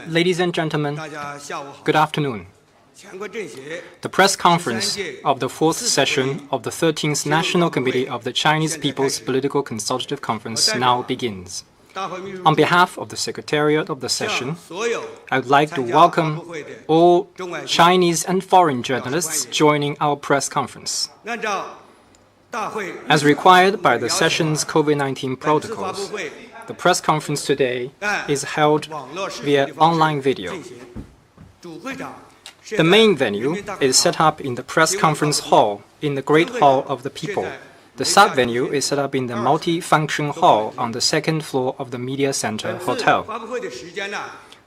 Ladies and gentlemen, good afternoon. The press conference of the fourth session of the 13th National Committee of the Chinese People's Political Consultative Conference now begins. On behalf of the Secretariat of the session, I would like to welcome all Chinese and foreign journalists joining our press conference. As required by the session's COVID-19 protocols, the press conference today is held via online video. The main venue is set up in the press conference hall in the Great Hall of the People. The sub-venue is set up in the multi-function hall on the second floor of the Media Center Hotel.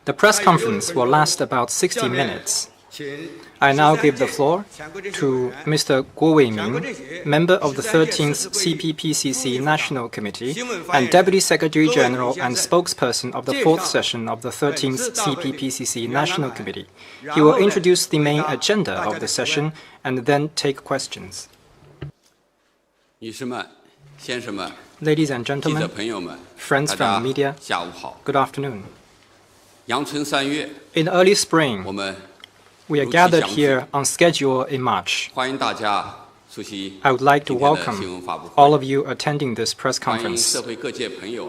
The press conference will last about 60 minutes. I now give the floor to Mr. Guo Weiming, member of the 13th CPPCC National Committee and Deputy Secretary General and spokesperson of the 4th session of the 13th CPPCC National Committee. He will introduce the main agenda of the session and then take questions. Ladies and gentlemen, friends from the media, good afternoon. In early spring, we are gathered here on schedule in March. I would like to welcome all of you attending this press conference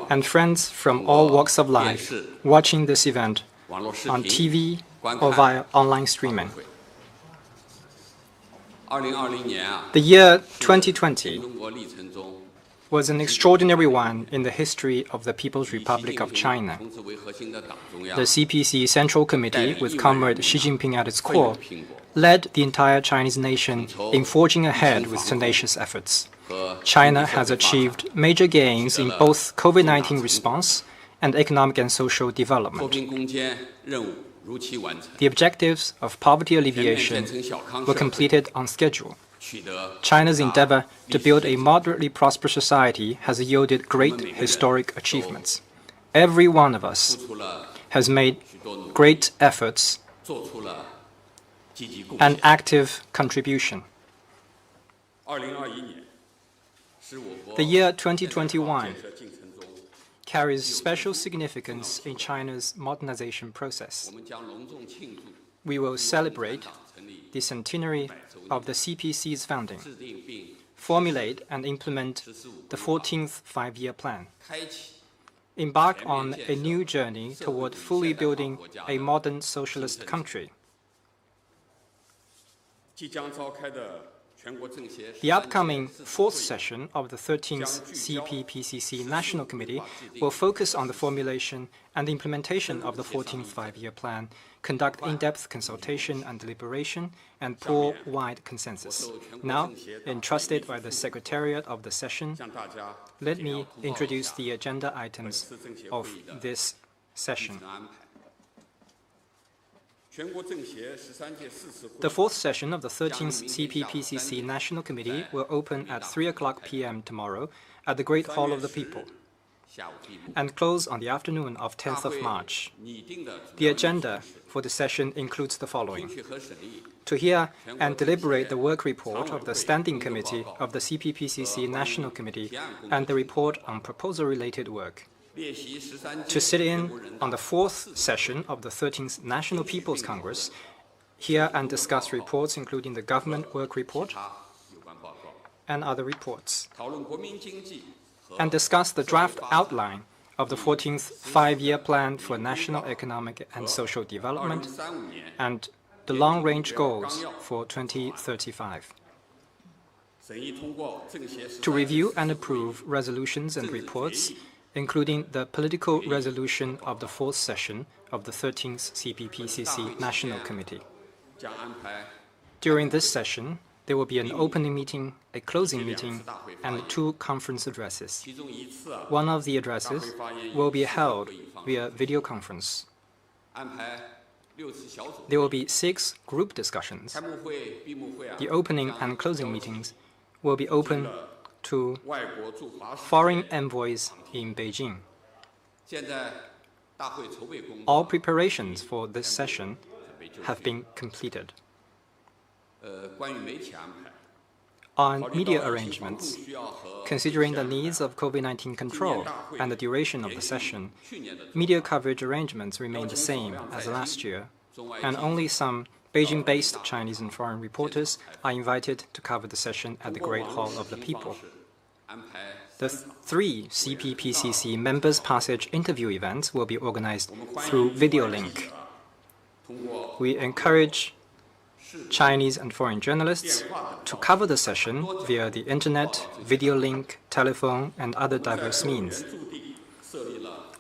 and friends from all walks of life watching this event on TV or via online streaming. The year 2020 was an extraordinary one in the history of the People's Republic of China. The CPC Central Committee, with Comrade Xi Jinping at its core, led the entire Chinese nation in forging ahead with tenacious efforts. China has achieved major gains in both COVID-19 response and economic and social development. The objectives of poverty alleviation were completed on schedule. China's endeavor to build a moderately prosperous society has yielded great historic achievements. Every one of us has made great efforts and active contribution. The year 2021 carries special significance in China's modernization process. We will celebrate the centenary of the CPC's founding, formulate and implement the 14th Five-Year Plan, embark on a new journey toward fully building a modern socialist country. The upcoming fourth session of the 13th CPPCC National Committee will focus on the formulation and implementation of the 14th Five-Year Plan, conduct in-depth consultation and deliberation, and pull wide consensus. Now, entrusted by the Secretariat of the session, let me introduce the agenda items of this session. The fourth session of the 13th CPPCC National Committee will open at 3:00 p.m. tomorrow at the Great Hall of the People and close on the afternoon of 10th of March. The agenda for the session includes the following: to hear and deliberate the work report of the Standing Committee of the CPPCC National Committee and the report on proposal-related work. To sit in on the fourth session of the 13th National People's Congress, hear and discuss reports including the government work report and other reports, and discuss the draft outline of the 14th Five-Year Plan for National Economic and Social Development and the long-range goals for 2035. To review and approve resolutions and reports, including the political resolution of the fourth session of the 13th CPPCC National Committee. During this session, there will be an opening meeting, a closing meeting, and 2 conference addresses. One of the addresses will be held via video conference. There will be 6 group discussions. The opening and closing meetings will be open to foreign envoys in Beijing. All preparations for this session have been completed. On media arrangements, considering the needs of COVID-19 control and the duration of the session, media coverage arrangements remain the same as last year, and only some Beijing-based Chinese and foreign reporters are invited to cover the session at the Great Hall of the People. The 3 CPPCC Members' Passage interview events will be organized through video link. We encourage Chinese and foreign journalists to cover the session via the internet, video link, telephone, and other diverse means.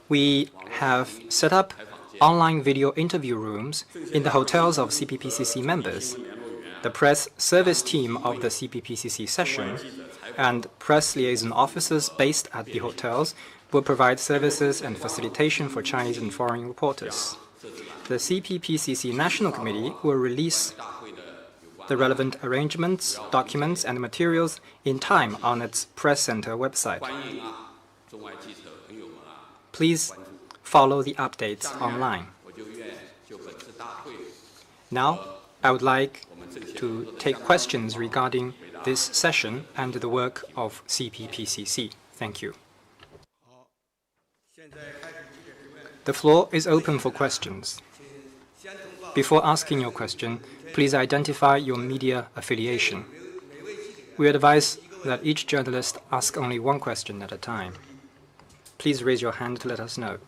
We have set up online video interview rooms in the hotels of CPPCC members. The press service team of the CPPCC session and press liaison officers based at the hotels will provide services and facilitation for Chinese and foreign reporters. The CPPCC National Committee will release the relevant arrangements, documents, and materials in time on its press center website. Please follow the updates online. Now, I would like to take questions regarding this session and the work of CPPCC. Thank you. The floor is open for questions. Before asking your question, please identify your media affiliation. We advise that each journalist ask only one question at a time. Please raise your hand to let us know.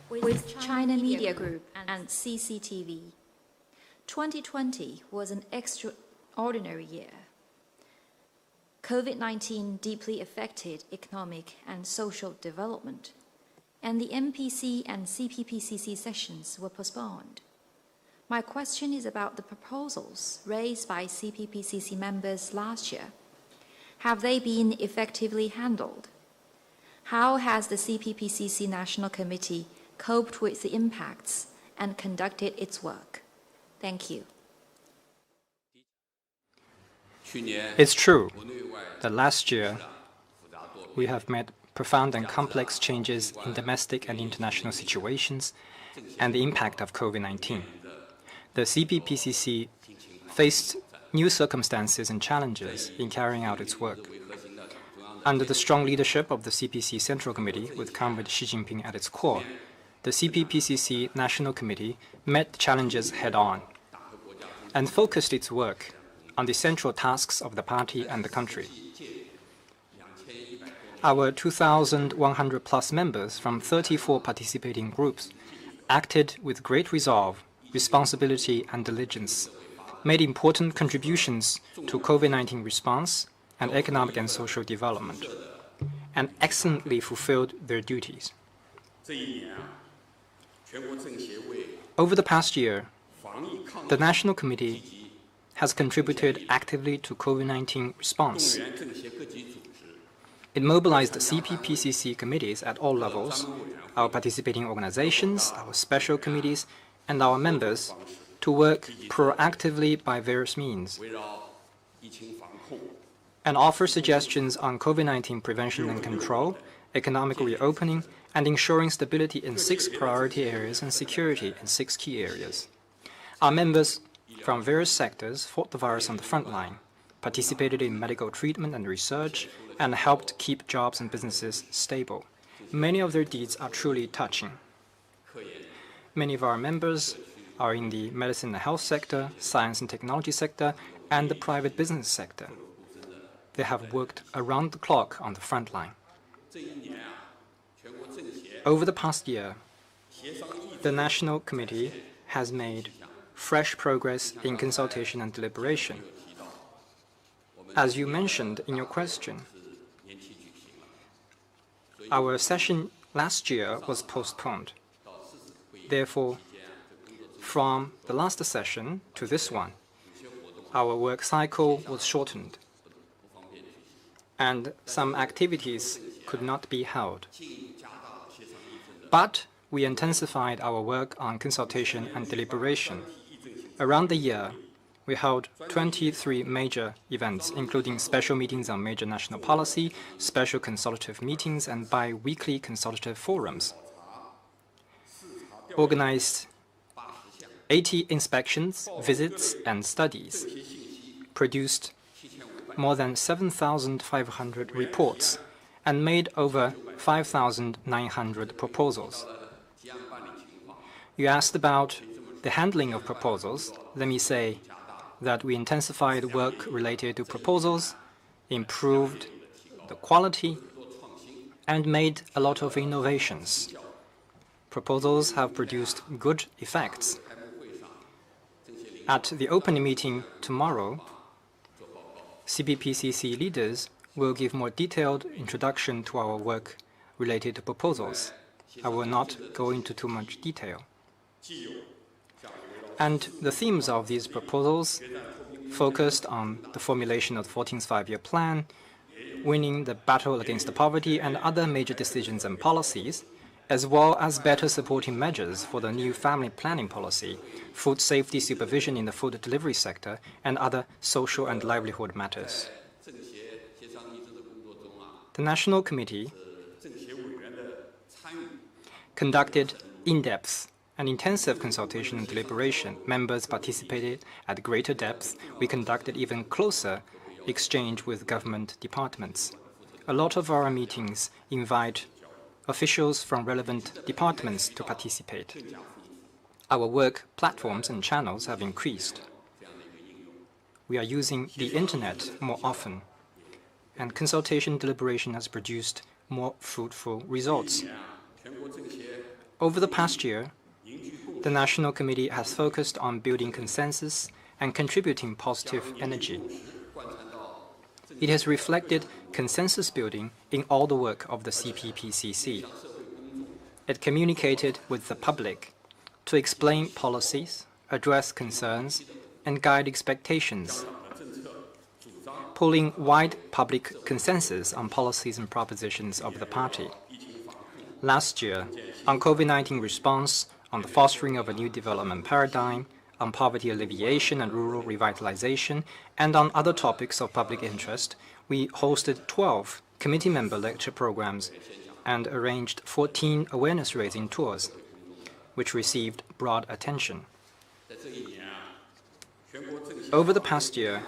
With China Media Group and CCTV, 2020 was an extraordinary year. COVID-19 deeply affected economic and social development, and the MPC and CPPCC sessions were postponed. My question is about the proposals raised by CPPCC members last year. Have they been effectively handled? How has the CPPCC National Committee coped with the impacts and conducted its work? Thank you. It's true that last year we have made profound and complex changes in domestic and international situations and the impact of COVID-19. The CPPCC faced new circumstances and challenges in carrying out its work. Under the strong leadership of the CPC Central Committee, with Comrade Xi Jinping at its core, the CPPCC National Committee met the challenges head-on and focused its work on the central tasks of the party and the country. Our 2,100-plus members from 34 participating groups acted with great resolve, responsibility, and diligence, made important contributions to COVID-19 response and economic and social development, and excellently fulfilled their duties. Over the past year, the National Committee has contributed actively to COVID-19 response. It mobilized CPPCC committees at all levels, our participating organizations, our special committees, and our members to work proactively by various means and offer suggestions on COVID-19 prevention and control, economic reopening, and ensuring stability in 6 priority areas and security in 6 key areas. Our members from various sectors fought the virus on the front line, participated in medical treatment and research, and helped keep jobs and businesses stable. Many of their deeds are truly touching. Many of our members are in the medicine and health sector, science and technology sector, and the private business sector. They have worked around the clock on the front line. Over the past year, the National Committee has made fresh progress in consultation and deliberation. As you mentioned in your question, Our session last year was postponed. Therefore, from the last session to this one, our work cycle was shortened, and some activities could not be held. But we intensified our work on consultation and deliberation. Around the year, we held 23 major events, including special meetings on major national policy, special consultative meetings, and bi-weekly consultative forums. Organized 80 inspections, visits, and studies. Produced more than 7,500 reports and made over 5,900 proposals. You asked about the handling of proposals. Let me say that we intensified work related to proposals, improved the quality, and made a lot of innovations. Proposals have produced good effects. At the opening meeting tomorrow, CPPCC leaders will give more detailed introduction to our work related to proposals. I will not go into too much detail. And the themes of these proposals focused on the formulation of the 14th Five-Year Plan, winning the battle against poverty, and other major decisions and policies, as well as better supporting measures for the new family planning policy, food safety supervision in the food delivery sector, and other social and livelihood matters. The National Committee conducted in-depth and intensive consultation and deliberation. Members participated at greater depth. We conducted even closer exchange with government departments. A lot of our meetings invite officials from relevant departments to participate. Our work platforms and channels have increased. We are using the internet more often, and consultation deliberation has produced more fruitful results. Over the past year, the National Committee has focused on building consensus and contributing positive energy. It has reflected consensus building in all the work of the CPPCC. It communicated with the public to explain policies, address concerns, and guide expectations, pulling wide public consensus on policies and propositions of the party. Last year, on COVID-19 response, on the fostering of a new development paradigm, on poverty alleviation and rural revitalization, and on other topics of public interest, we hosted 12 committee member lecture programs and arranged 14 awareness-raising tours, which received broad attention. Over the past year,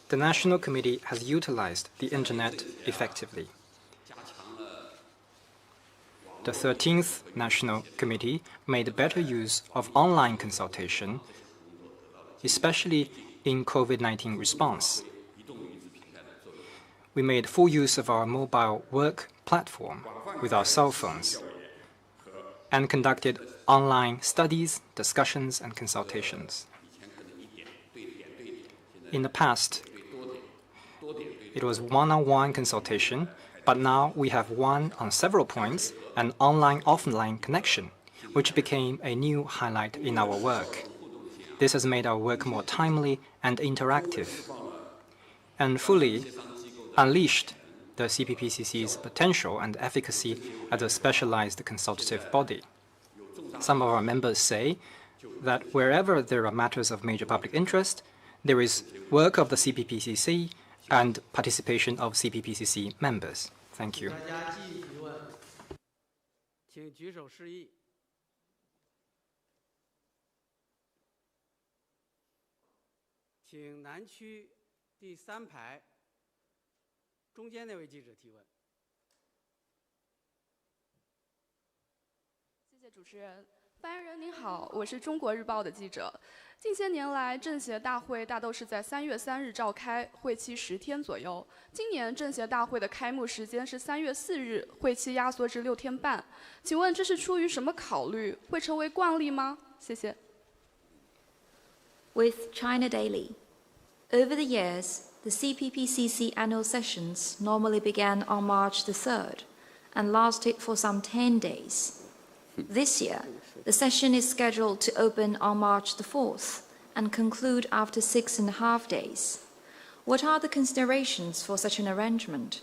the National Committee has utilized the Internet effectively. The 13th National Committee made better use of online consultation, especially in COVID-19 response. We made full use of our mobile work platform with our cell phones and conducted online studies, discussions, and consultations. In the past, it was one-on-one consultation, but now we have one on several points, an online-offline connection, which became a new highlight in our work. This has made our work more timely and interactive, and fully unleashed the CPPCC's potential and efficacy as a specialized consultative body. Some of our members say that wherever there are matters of major public interest, there is work of the CPPCC and participation of CPPCC members. Thank you.近些年来，政协大会大都是在3月3日召开，会期10天左右。今年政协大会的开幕时间是3月4日，会期压缩至6天半。请问这是出于什么考虑？会成为惯例吗？谢谢。With China Daily. Over the years, the CPPCC annual sessions normally began on March the 3rd, and lasted for some 10 days. This year, the session is scheduled to open on March the 4th and conclude after 6.5 days. What are the considerations for such an arrangement?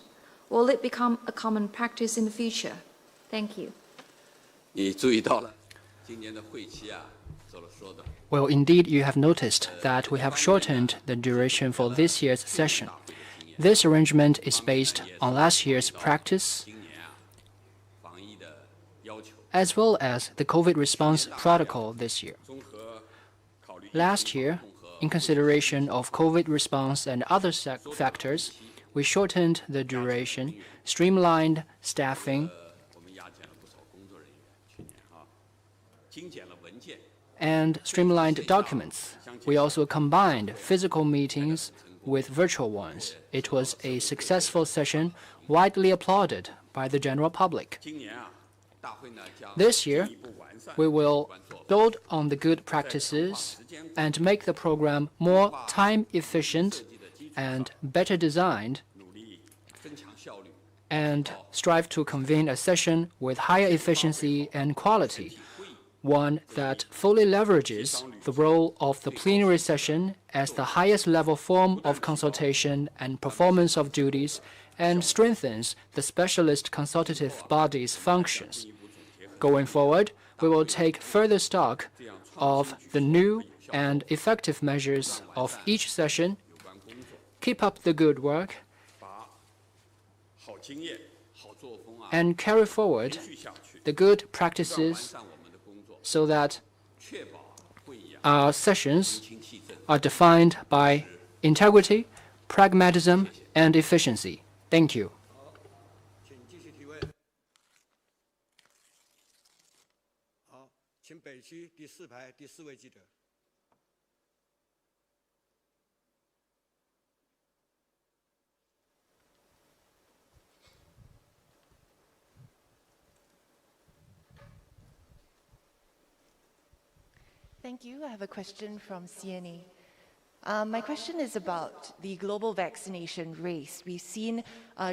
Will it become a common practice in the future? Thank you. Well, indeed, you have noticed that we have shortened the duration for this year's session. This arrangement is based on last year's practice, as well as the COVID response protocol this year. Last year, in consideration of COVID response and other factors, we shortened the duration, streamlined staffing, and streamlined documents. We also combined physical meetings with virtual ones. It was a successful session, widely applauded by the general public. This year, we will build on the good practices and make the program more time-efficient and better designed, and strive to convene a session with higher efficiency and quality, one that fully leverages the role of the plenary session as the highest level form of consultation and performance of duties, and strengthens the specialist consultative body's functions. Going forward, we will take further stock of the new and effective measures of each session, keep up the good work, and carry forward the good practices so that our sessions are defined by integrity, pragmatism, and efficiency. Thank you. Thank you. I have a question from CNE. My question is about the global vaccination race. We've seen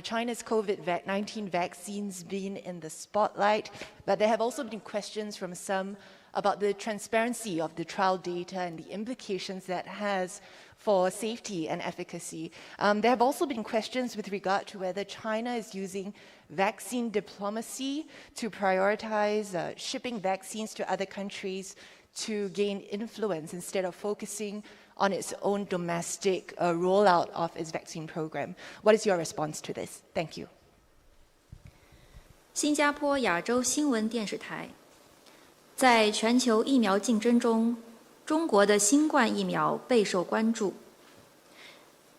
China's COVID-19 vaccines being in the spotlight, but there have also been questions from some about the transparency of the trial data and the implications that has for safety and efficacy. There have also been questions with regard to whether China is using vaccine diplomacy to prioritize shipping vaccines to other countries to gain influence instead of focusing on its own domestic rollout of its vaccine program. What is your response to this? Thank you. 新加坡亚洲新闻电视台，在全球疫苗竞争中，中国的新冠疫苗备受关注。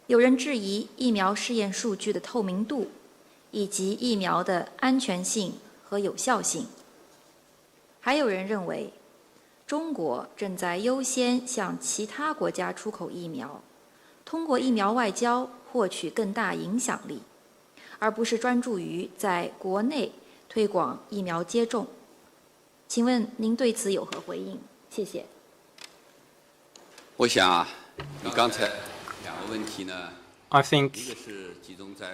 有人质疑疫苗试验数据的透明度，以及疫苗的安全性和有效性。还有人认为，中国正在优先向其他国家出口疫苗，通过疫苗外交获取更大影响力，而不是专注于在国内推广疫苗接种。请问您对此有何回应？谢谢。我想你刚才两个问题呢， I think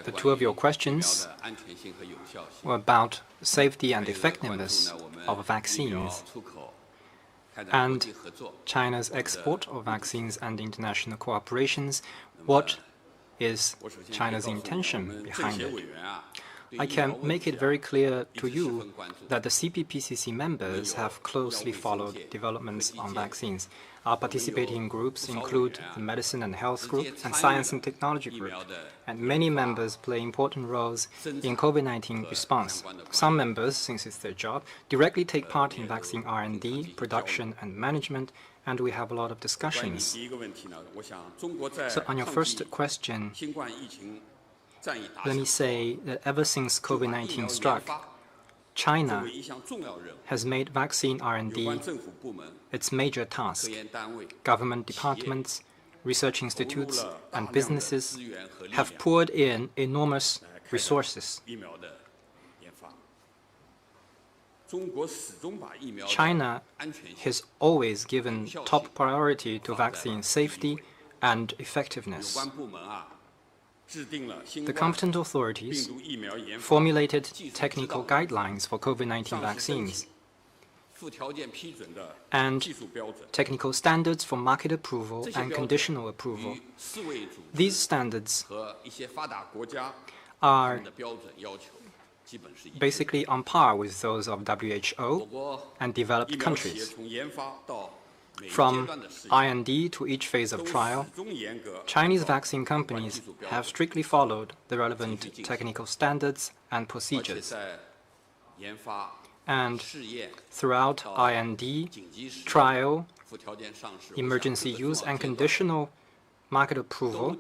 the two of your questions were about safety and effectiveness of vaccines and China's export of vaccines and international cooperations. What is China's intention behind it? I can make it very clear to you that the CPPCC members have closely followed developments on vaccines. Our participating groups include the Medicine and Health Group and Science and Technology Group, and many members play important roles in COVID-19 response. Some members, since it's their job, directly take part in vaccine R&D, production and management, and we have a lot of discussions. So on your first question, let me say that ever since COVID-19 struck, China has made vaccine R&D its major task. Government departments, research institutes, and businesses have poured in enormous resources. China has always given top priority to vaccine safety and effectiveness. The competent authorities formulated technical guidelines for COVID-19 vaccines and technical standards for market approval and conditional approval. These standards are basically on par with those of WHO and developed countries. From R&D to each phase of trial, Chinese vaccine companies have strictly followed the relevant technical standards and procedures. And throughout R&D, trial, emergency use, and conditional market approval,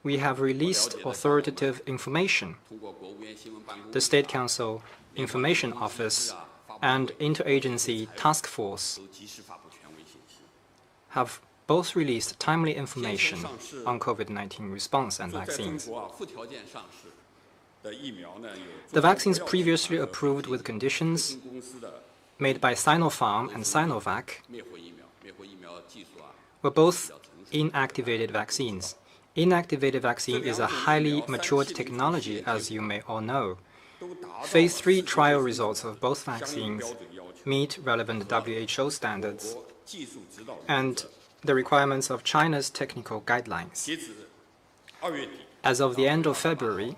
we have released authoritative information. The State Council Information Office and Interagency Task Force have both released timely information on COVID-19 response and vaccines. The vaccines previously approved with conditions made by Sinopharm and Sinovac were both inactivated vaccines. Inactivated vaccine is a highly matured technology, as you may all know. Phase 3 trial results of both vaccines meet relevant WHO standards and the requirements of China's technical guidelines. As of the end of February,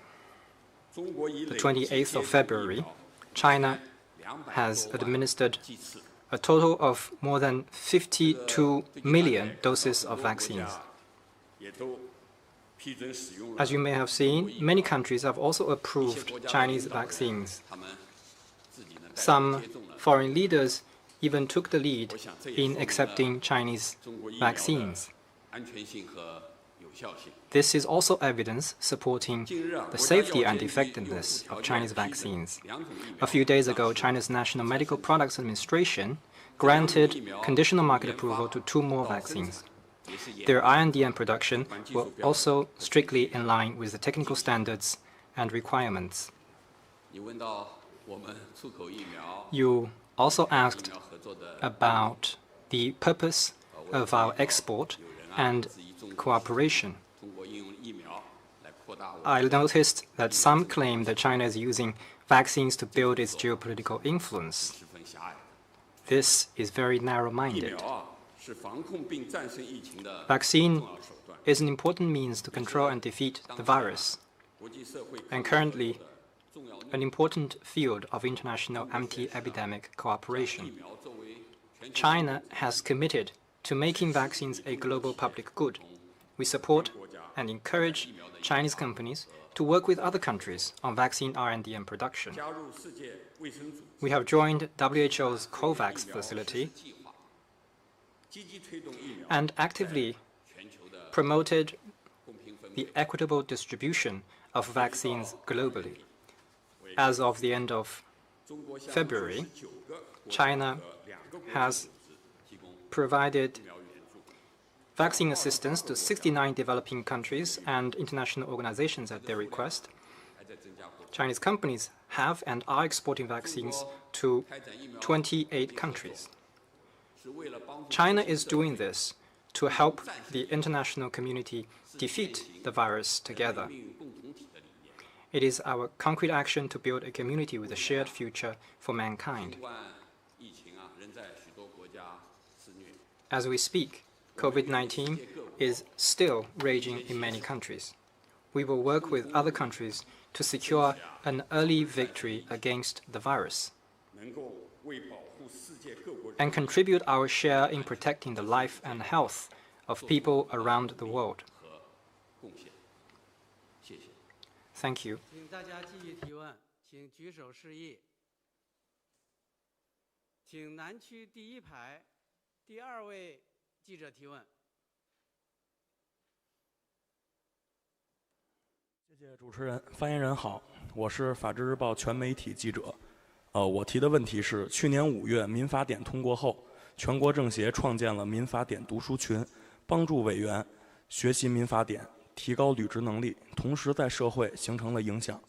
the 28th of February, China has administered a total of more than 52 million doses of vaccines. As you may have seen, many countries have also approved Chinese vaccines. Some foreign leaders even took the lead in accepting Chinese vaccines. This is also evidence supporting the safety and effectiveness of Chinese vaccines. A few days ago, China's National Medical Products Administration granted conditional market approval to 2 more vaccines. Their R&D and production were also strictly in line with the technical standards and requirements. You also asked about the purpose of our export and cooperation. I noticed that some claim that China is using vaccines to build its geopolitical influence. This is very narrow-minded. Vaccine is an important means to control and defeat the virus, and currently an important field of international anti-epidemic cooperation. China has committed to making vaccines a global public good. We support and encourage Chinese companies to work with other countries on vaccine R&D and production. We have joined WHO's COVAX facility and actively promoted the equitable distribution of vaccines globally. As of the end of February, China has provided vaccine assistance to 69 developing countries and international organizations at their request. Chinese companies have and are exporting vaccines to 28 countries. China is doing this to help the international community defeat the virus together. It is our concrete action to build a community with a shared future for mankind. As we speak, COVID-19 is still raging in many countries. We will work with other countries to secure an early victory against the virus and contribute our share in protecting the life and health of people around the world. Thank you. "我提的问题是，去年5月民法典通过后，全国政协创建了民法典读书群，帮助委员学习民法典，提高履职能力，同时在社会形成了影响。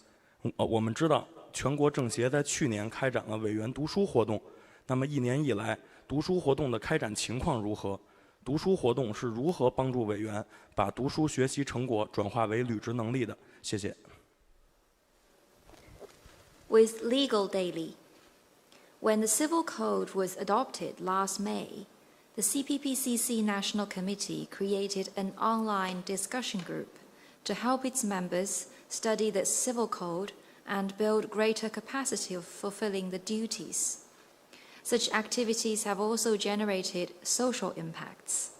我们知道，全国政协在去年开展了委员读书活动，那么1年以来，读书活动的开展情况如何？读书活动是如何帮助委员把读书学习成果转化为履职能力的？谢谢。With Legal Daily, when the Civil Code was adopted last May, the CPPCC National Committee created an online discussion group to help its members study the Civil Code and build greater capacity of fulfilling the duties. Such activities have also generated social impacts.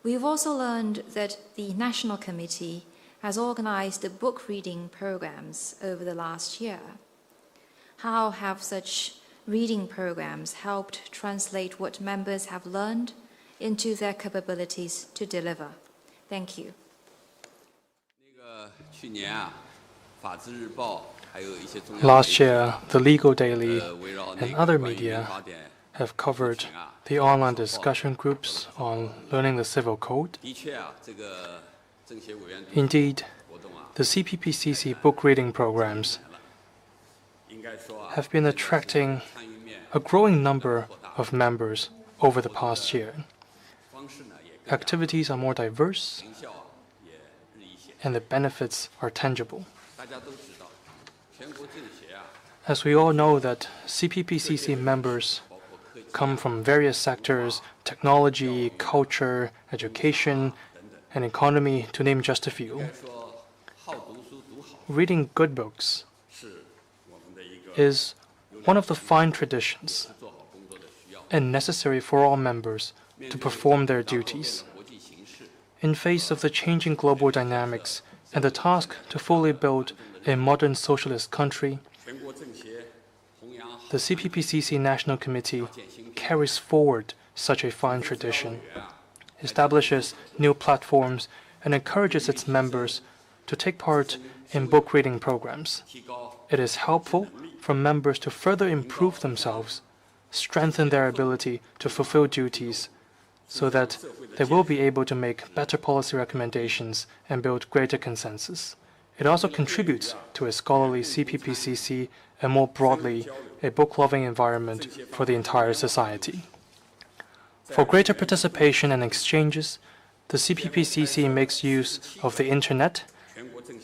We've also learned that the National Committee has organized book reading programs over the last year. How have such reading programs helped translate what members have learned into their capabilities to deliver? Thank you. 去年啊，法制日报 Last year, the Legal Daily and other media have covered the online discussion groups on learning the Civil Code. Indeed, the CPPCC book reading programs have been attracting a growing number of members over the past year. Activities are more diverse, and the benefits are tangible. As we all know that CPPCC members come from various sectors, technology, culture, education, and economy, to name just a few. Reading good books is one of the fine traditions and necessary for all members to perform their duties. In face of the changing global dynamics and the task to fully build a modern socialist country, the CPPCC National Committee carries forward such a fine tradition, establishes new platforms, and encourages its members to take part in book reading programs. It is helpful for members to further improve themselves, strengthen their ability to fulfill duties, so that they will be able to make better policy recommendations and build greater consensus. It also contributes to a scholarly CPPCC and more broadly, a book-loving environment for the entire society. For greater participation and exchanges, the CPPCC makes use of the Internet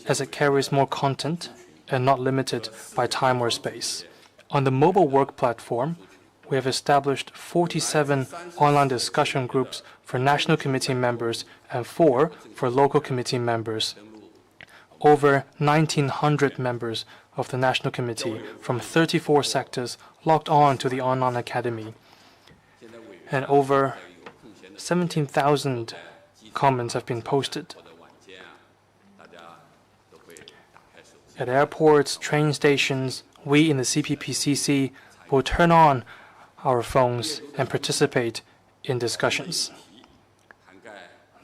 as it carries more content and not limited by time or space. On the mobile work platform, we have established 47 online discussion groups for National Committee members and 4 for local committee members. Over 1,900 members of the National Committee from 34 sectors logged on to the online academy, and over 17,000 comments have been posted. At airports, train stations, we in the CPPCC will turn on our phones and participate in discussions.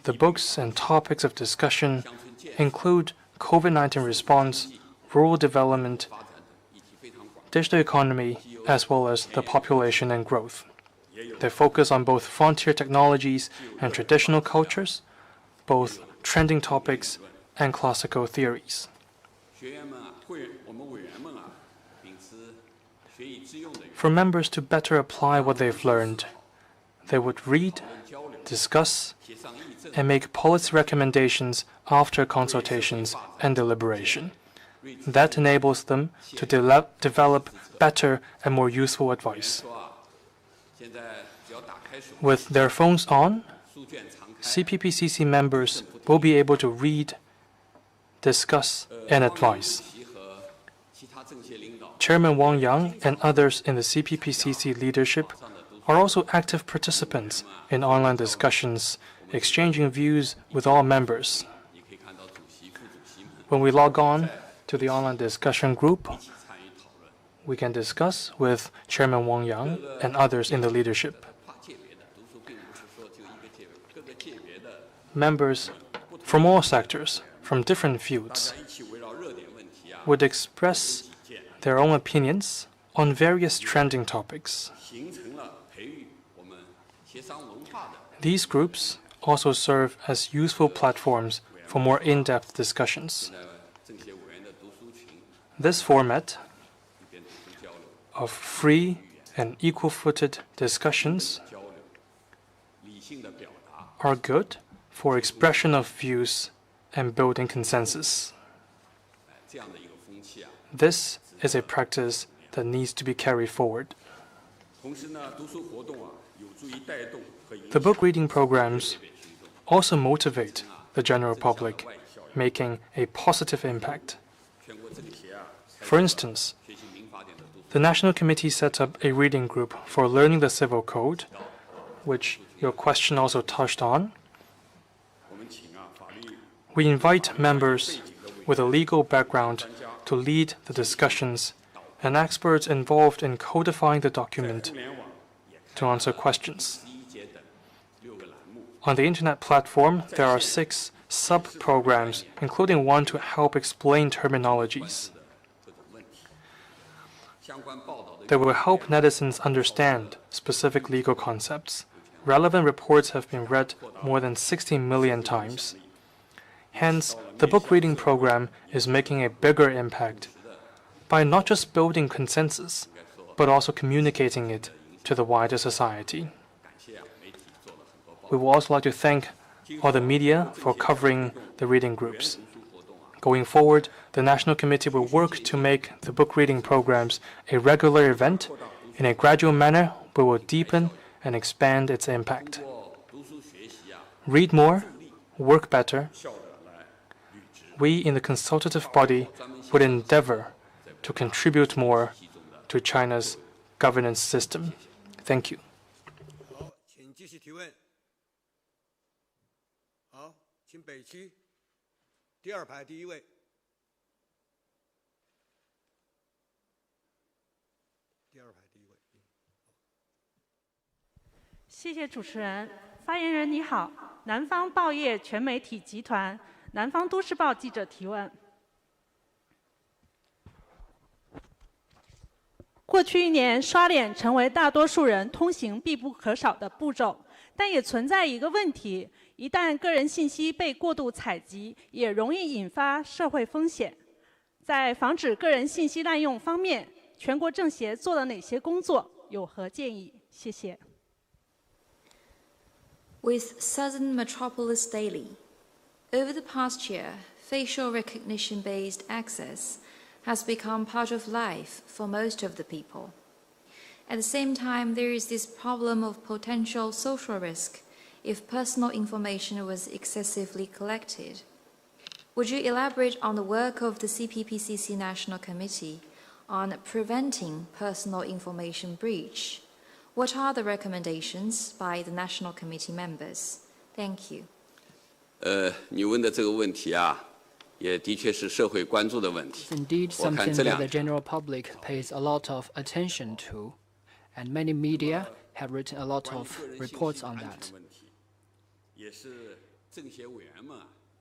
The books and topics of discussion include COVID-19 response, rural development, digital economy, as well as the population and growth. They focus on both frontier technologies and traditional cultures, both trending topics and classical theories. For members to better apply what they've learned, they would read, discuss, and make policy recommendations after consultations and deliberation. That enables them to develop better and more useful advice. With their phones on, CPPCC members will be able to read, discuss, and advise. Chairman Wang Yang and others in the CPPCC leadership are also active participants in online discussions, exchanging views with all members. When we log on to the online discussion group, we can discuss with Chairman Wang Yang and others in the leadership. Members from all sectors, from different fields, would express their own opinions on various trending topics. These groups also serve as useful platforms for more in-depth discussions. This format of free and equal-footed discussions are good for expression of views and building consensus. This is a practice that needs to be carried forward. The book reading programs also motivate the general public, making a positive impact. For instance, the National Committee set up a reading group for learning the Civil Code, which your question also touched on. We invite members with a legal background to lead the discussions and experts involved in codifying the document to answer questions. On the Internet platform, there are 6 sub-programs, including one to help explain terminologies. They will help netizens understand specific legal concepts. Relevant reports have been read more than 60 million times. Hence, the book reading program is making a bigger impact by not just building consensus, but also communicating it to the wider society. We would also like to thank all the media for covering the reading groups. Going forward, the National Committee will work to make the book reading programs a regular event. In a gradual manner, we will deepen and expand its impact. Read more, work better. We in the consultative body would endeavor to contribute more to China's governance system. Thank you. Thank you. 南方报业全媒体集团南方都市报记者提问。过去1年，刷脸成为大多数人通行必不可少的步骤，但也存在一个问题：一旦个人信息被过度采集，也容易引发社会风险。在防止个人信息滥用方面，全国政协做了哪些工作？有何建议？谢谢。 With Southern Metropolis Daily, over the past year, facial recognition-based access has become part of life for most of the people. At the same time, there is this problem of potential social risk if personal information was excessively collected. Would you elaborate on the work of the CPPCC National Committee on preventing personal information breach? What are the recommendations by the National Committee members? Thank you. 你问的这个问题啊，也的确是社会关注的问题。 Indeed, something that the general public pays a lot of attention to, and many media have written a lot of reports on that.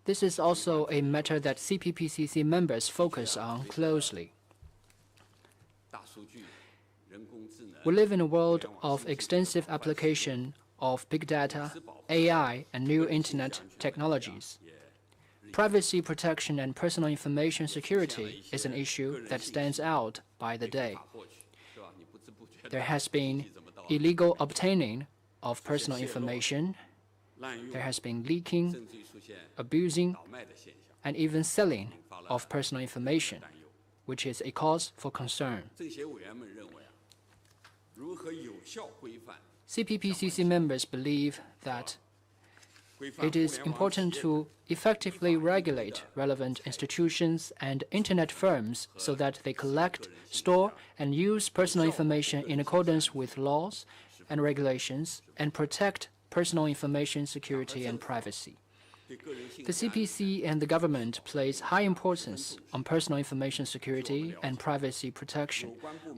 This is also a matter that CPPCC members focus on closely. We live in a world of extensive application of big data, AI, and new internet technologies. Privacy protection and personal information security is an issue that stands out by the day. There has been illegal obtaining of personal information. There has been leaking, abusing, and even selling of personal information, which is a cause for concern. CPPCC members believe that it is important to effectively regulate relevant institutions and internet firms so that they collect, store, and use personal information in accordance with laws and regulations and protect personal information security and privacy. The CPC and the government place high importance on personal information security and privacy protection.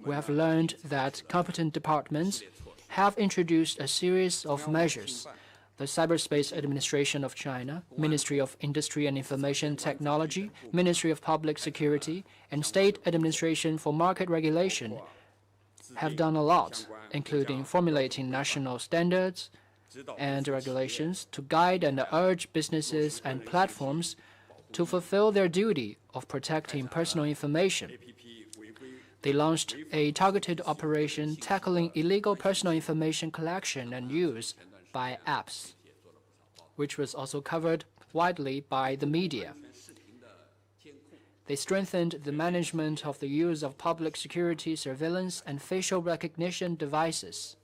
We have learned that competent departments have introduced a series of measures. The Cyberspace Administration of China, Ministry of Industry and Information Technology, Ministry of Public Security, and State Administration for Market Regulation have done a lot, including formulating national standards and regulations to guide and urge businesses and platforms to fulfill their duty of protecting personal information. They launched a targeted operation tackling illegal personal information collection and use by apps, which was also covered widely by the media. They strengthened the management of the use of public security surveillance and facial recognition devices.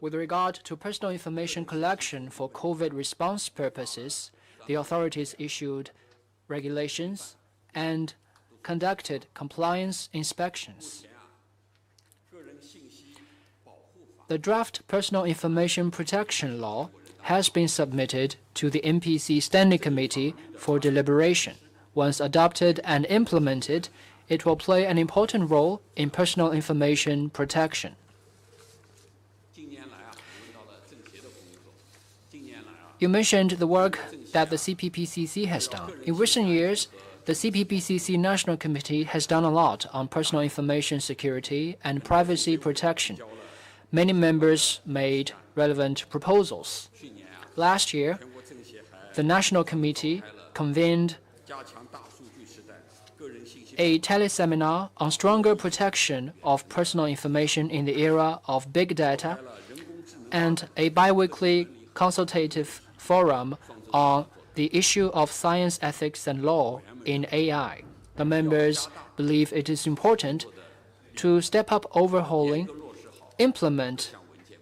With regard to personal information collection for COVID response purposes, the authorities issued regulations and conducted compliance inspections. The draft Personal Information Protection Law has been submitted to the NPC Standing Committee for deliberation. Once adopted and implemented, it will play an important role in personal information protection. You mentioned the work that the CPPCC has done. In recent years, the CPPCC National Committee has done a lot on personal information security and privacy protection. Many members made relevant proposals. Last year, the National Committee convened a teleseminar on stronger protection of personal information in the era of big data and a biweekly consultative forum on the issue of science, ethics, and law in AI. The members believe it is important to step up overhauling, implement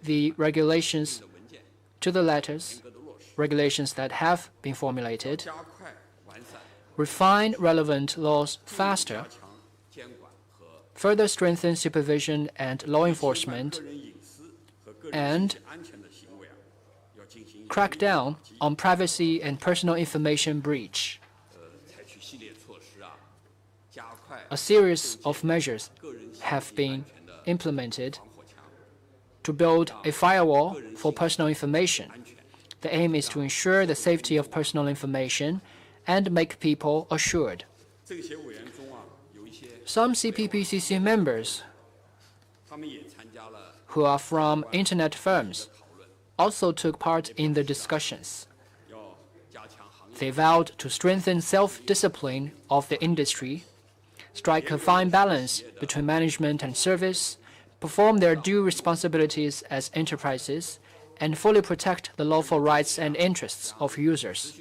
the regulations to the letters, regulations that have been formulated, refine relevant laws faster, further strengthen supervision and law enforcement, and crack down on privacy and personal information breach. A series of measures have been implemented to build a firewall for personal information. The aim is to ensure the safety of personal information and make people assured. Some CPPCC members who are from internet firms also took part in the discussions. They vowed to strengthen self-discipline of the industry, strike a fine balance between management and service, perform their due responsibilities as enterprises, and fully protect the lawful rights and interests of users.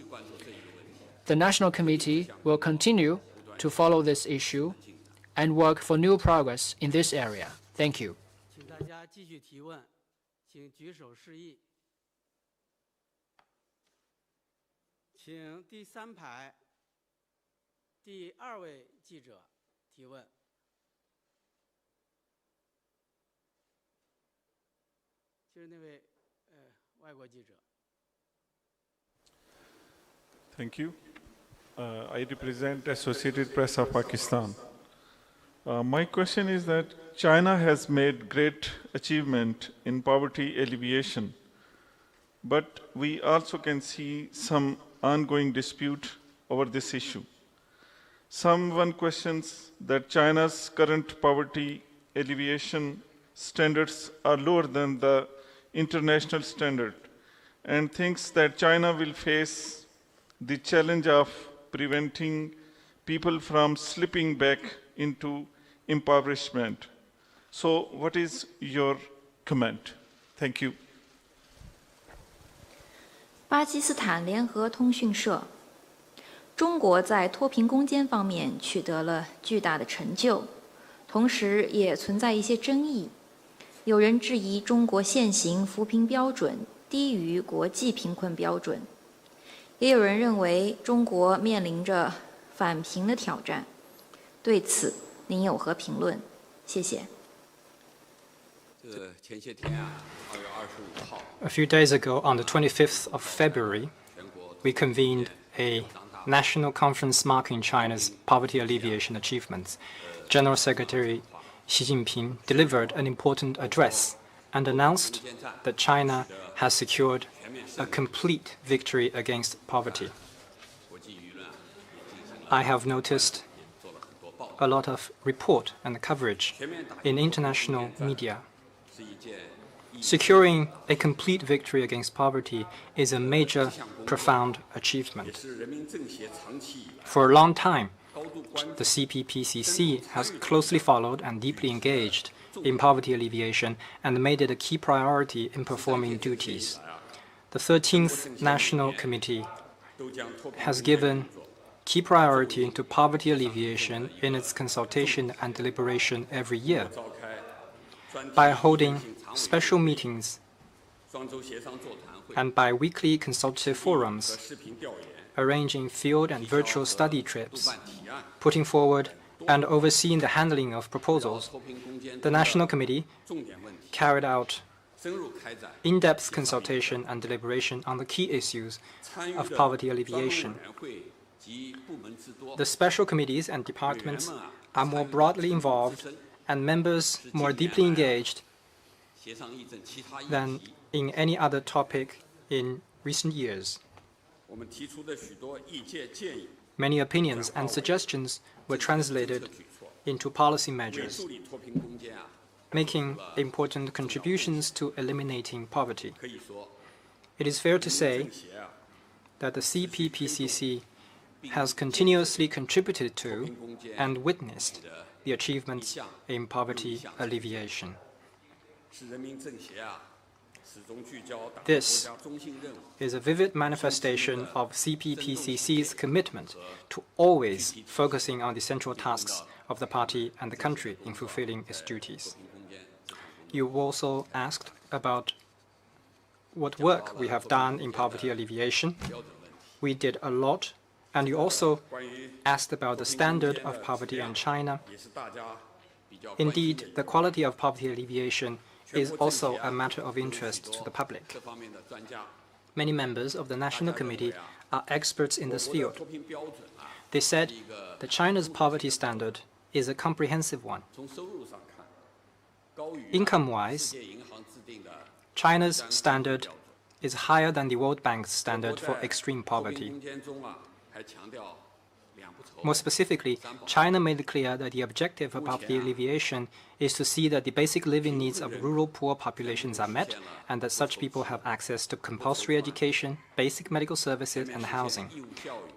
The National Committee will continue to follow this issue and work for new progress in this area. Thank you. Thank you. I represent Associated Press of Pakistan. My question is that China has made great achievement in poverty alleviation, but we also can see some ongoing dispute over this issue. Someone questions that China's current poverty alleviation standards are lower than the international standard and thinks that China will face the challenge of preventing people from slipping back into impoverishment. So what is your comment? Thank you. 巴基斯坦联合通讯社：中国在脱贫攻坚方面取得了巨大的成就，同时也存在一些争议。有人质疑中国现行扶贫标准低于国际贫困标准，也有人认为中国面临着反贫的挑战。对此，您有何评论？谢谢。 A few days ago, on the 25th of February, we convened a national conference marking China's poverty alleviation achievements. General Secretary Xi Jinping delivered an important address and announced that China has secured a complete victory against poverty. I have noticed a lot of report and coverage in international media. Securing a complete victory against poverty is a major, profound achievement. For a long time, the CPPCC has closely followed and deeply engaged in poverty alleviation and made it a key priority in performing duties. The 13th National Committee has given key priority to poverty alleviation in its consultation and deliberation every year. By holding special meetings and by weekly consultative forums, arranging field and virtual study trips, putting forward and overseeing the handling of proposals, the National Committee carried out in-depth consultation and deliberation on the key issues of poverty alleviation. The special committees and departments are more broadly involved and members more deeply engaged than in any other topic in recent years. Many opinions and suggestions were translated into policy measures, making important contributions to eliminating poverty. It is fair to say that the CPPCC has continuously contributed to and witnessed the achievements in poverty alleviation. This is a vivid manifestation of CPPCC's commitment to always focusing on the central tasks of the party and the country in fulfilling its duties. You also asked about what work we have done in poverty alleviation. We did a lot, and you also asked about the standard of poverty in China. Indeed, the quality of poverty alleviation is also a matter of interest to the public. Many members of the National Committee are experts in this field. They said that China's poverty standard is a comprehensive one. Income-wise, China's standard is higher than the World Bank's standard for extreme poverty. More specifically, China made it clear that the objective of poverty alleviation is to see that the basic living needs of rural poor populations are met and that such people have access to compulsory education, basic medical services, and housing.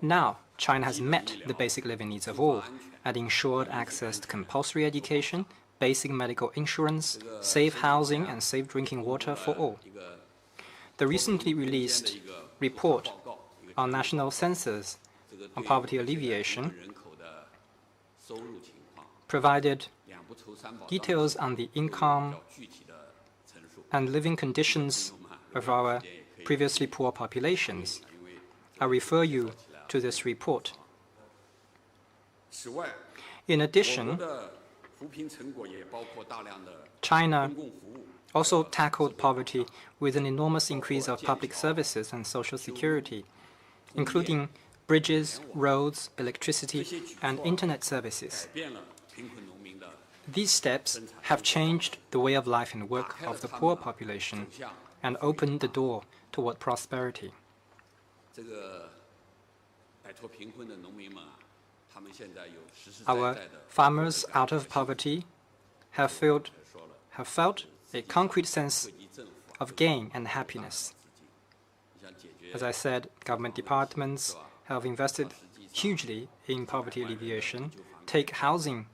Now, China has met the basic living needs of all and ensured access to compulsory education, basic medical insurance, safe housing, and safe drinking water for all. The recently released report on national census on poverty alleviation provided details on the income and living conditions of our previously poor populations. I refer you to this report. In addition, China also tackled poverty with an enormous increase of public services and social security, including bridges, roads, electricity, and internet services. These steps have changed the way of life and work of the poor population and opened the door toward prosperity. Our farmers out of poverty have felt a concrete sense of gain and happiness. As I said, government departments have invested hugely in poverty alleviation. Take housing.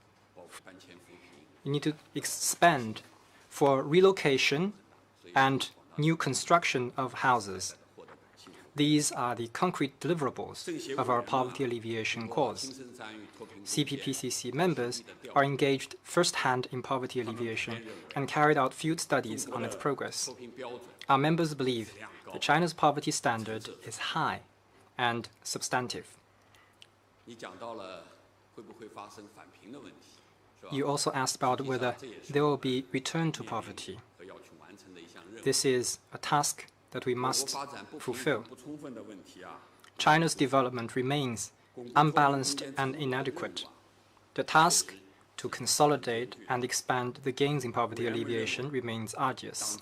You need to expand for relocation and new construction of houses. These are the concrete deliverables of our poverty alleviation cause. CPPCC members are engaged firsthand in poverty alleviation and carried out field studies on its progress. Our members believe that China's poverty standard is high and substantive. You also asked about whether there will be return to poverty. This is a task that we must fulfill. China's development remains unbalanced and inadequate. The task to consolidate and expand the gains in poverty alleviation remains arduous.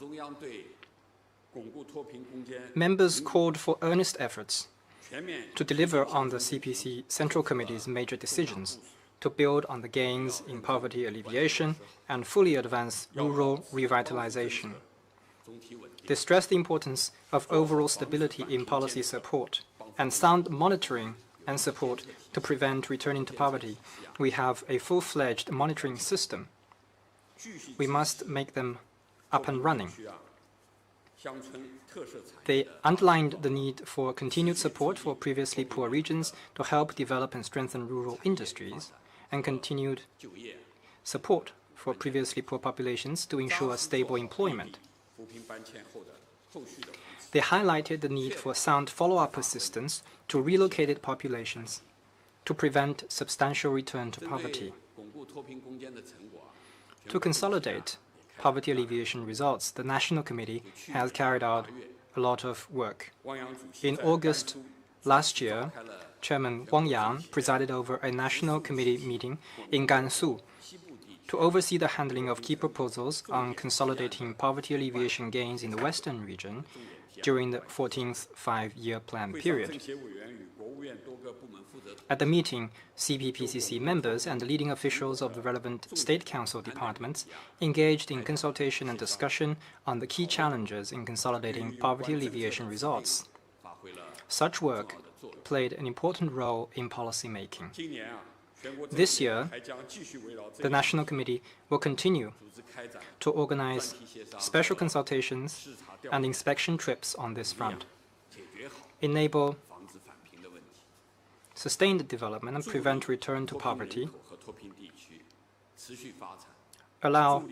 Members called for earnest efforts to deliver on the CPC Central Committee's major decisions, to build on the gains in poverty alleviation and fully advance rural revitalization. They stressed the importance of overall stability in policy support and sound monitoring and support to prevent returning to poverty. We have a full-fledged monitoring system. We must make them up and running. They underlined the need for continued support for previously poor regions to help develop and strengthen rural industries, and continued support for previously poor populations to ensure stable employment. They highlighted the need for sound follow-up assistance to relocated populations to prevent substantial return to poverty. To consolidate poverty alleviation results, the National Committee has carried out a lot of work. In August last year, Chairman Wang Yang presided over a National Committee meeting in Gansu to oversee the handling of key proposals on consolidating poverty alleviation gains in the Western region during the 14th five-year plan period. At the meeting, CPPCC members and the leading officials of the relevant State Council departments engaged in consultation and discussion on the key challenges in consolidating poverty alleviation results. Such work played an important role in policy making. This year, the National Committee will continue to organize special consultations and inspection trips on this front, enable sustained development and prevent return to poverty, allow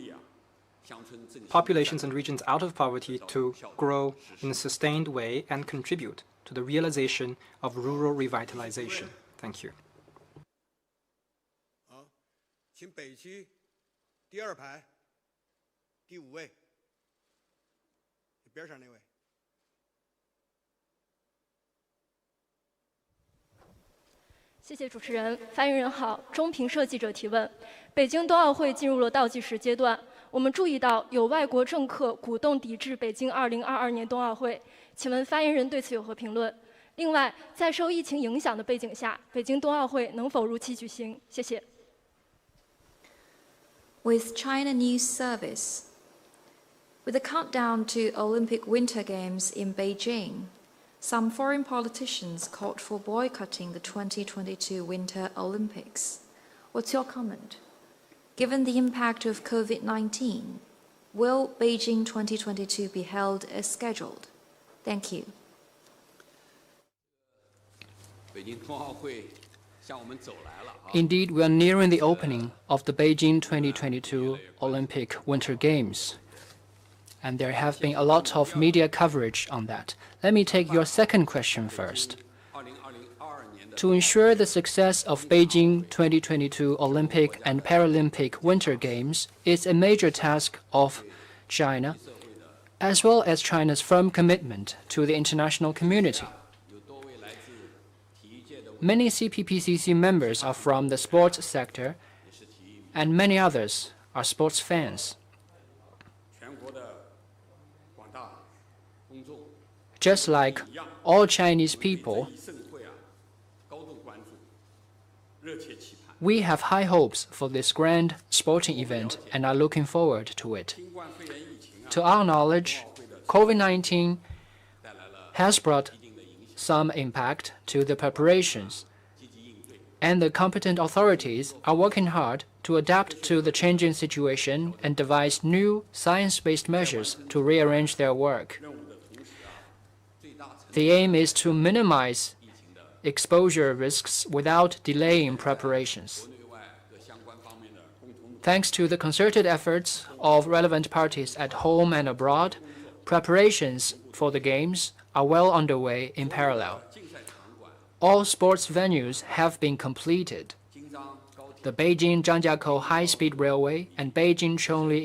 populations and regions out of poverty to grow in a sustained way, and contribute to the realization of rural revitalization. Thank you. 请北区第二排第5位，边上那位。谢谢主持人。发言人好，中评社记者提问：北京冬奥会进入了倒计时阶段，我们注意到有外国政客鼓动抵制北京2022年冬奥会，请问发言人对此有何评论？另外，在受疫情影响的背景下，北京冬奥会能否如期举行？谢谢。 With China News Service. With the countdown to Olympic Winter Games in Beijing, some foreign politicians called for boycotting the 2022 Winter Olympics. What's your comment? Given the impact of COVID-19, will Beijing 2022 be held as scheduled? Thank you. Indeed, we are nearing the opening of the Beijing 2022 Olympic Winter Games, and there have been a lot of media coverage on that. Let me take your second question first. To ensure the success of Beijing 2022 Olympic and Paralympic Winter Games is a major task of China, as well as China's firm commitment to the international community. Many CPPCC members are from the sports sector, and many others are sports fans. Just like all Chinese people, we have high hopes for this grand sporting event and are looking forward to it. To our knowledge, COVID-19 has brought some impact to the preparations, and the competent authorities are working hard to adapt to the changing situation and devise new science-based measures to rearrange their work. The aim is to minimize exposure risks without delaying preparations. Thanks to the concerted efforts of relevant parties at home and abroad, preparations for the Games are well underway in parallel. All sports venues have been completed. The Beijing-Zhangjiakou High-Speed Railway and Beijing-Chongli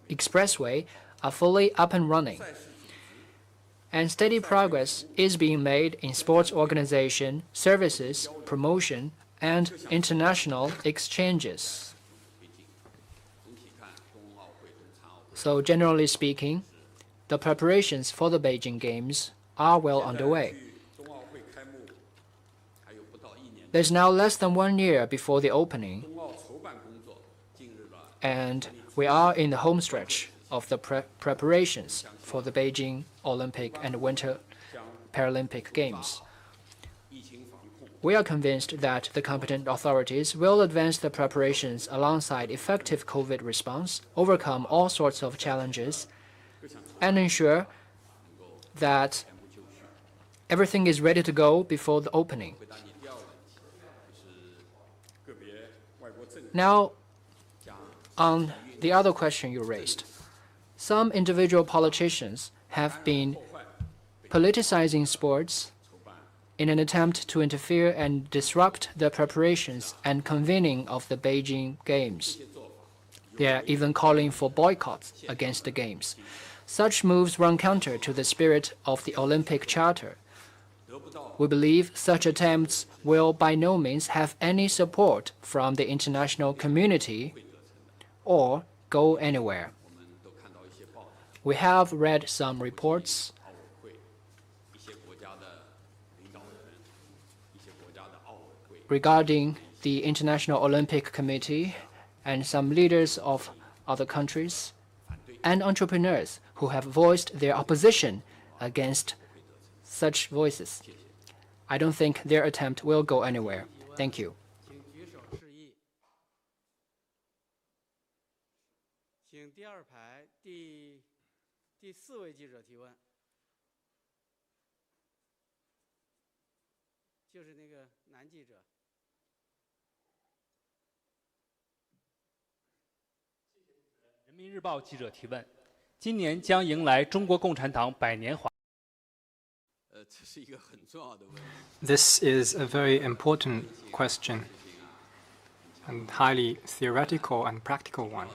Expressway are fully up and running. And steady progress is being made in sports organization, services, promotion, and international exchanges. So generally speaking, the preparations for the Beijing Games are well underway. There's now less than 1 year before the opening, and we are in the home stretch of the preparations for the Beijing Olympic and Winter Paralympic Games. We are convinced that the competent authorities will advance the preparations alongside effective COVID response, overcome all sorts of challenges, and ensure that everything is ready to go before the opening. Now, on the other question you raised, some individual politicians have been politicizing sports in an attempt to interfere and disrupt the preparations and convening of the Beijing Games. They are even calling for boycotts against the Games. Such moves run counter to the spirit of the Olympic Charter. We believe such attempts will by no means have any support from the international community or go anywhere. We have read some reports regarding the International Olympic Committee and some leaders of other countries and entrepreneurs who have voiced their opposition against such voices. I don't think their attempt will go anywhere. Thank you. This is a very important question and highly theoretical and practical one.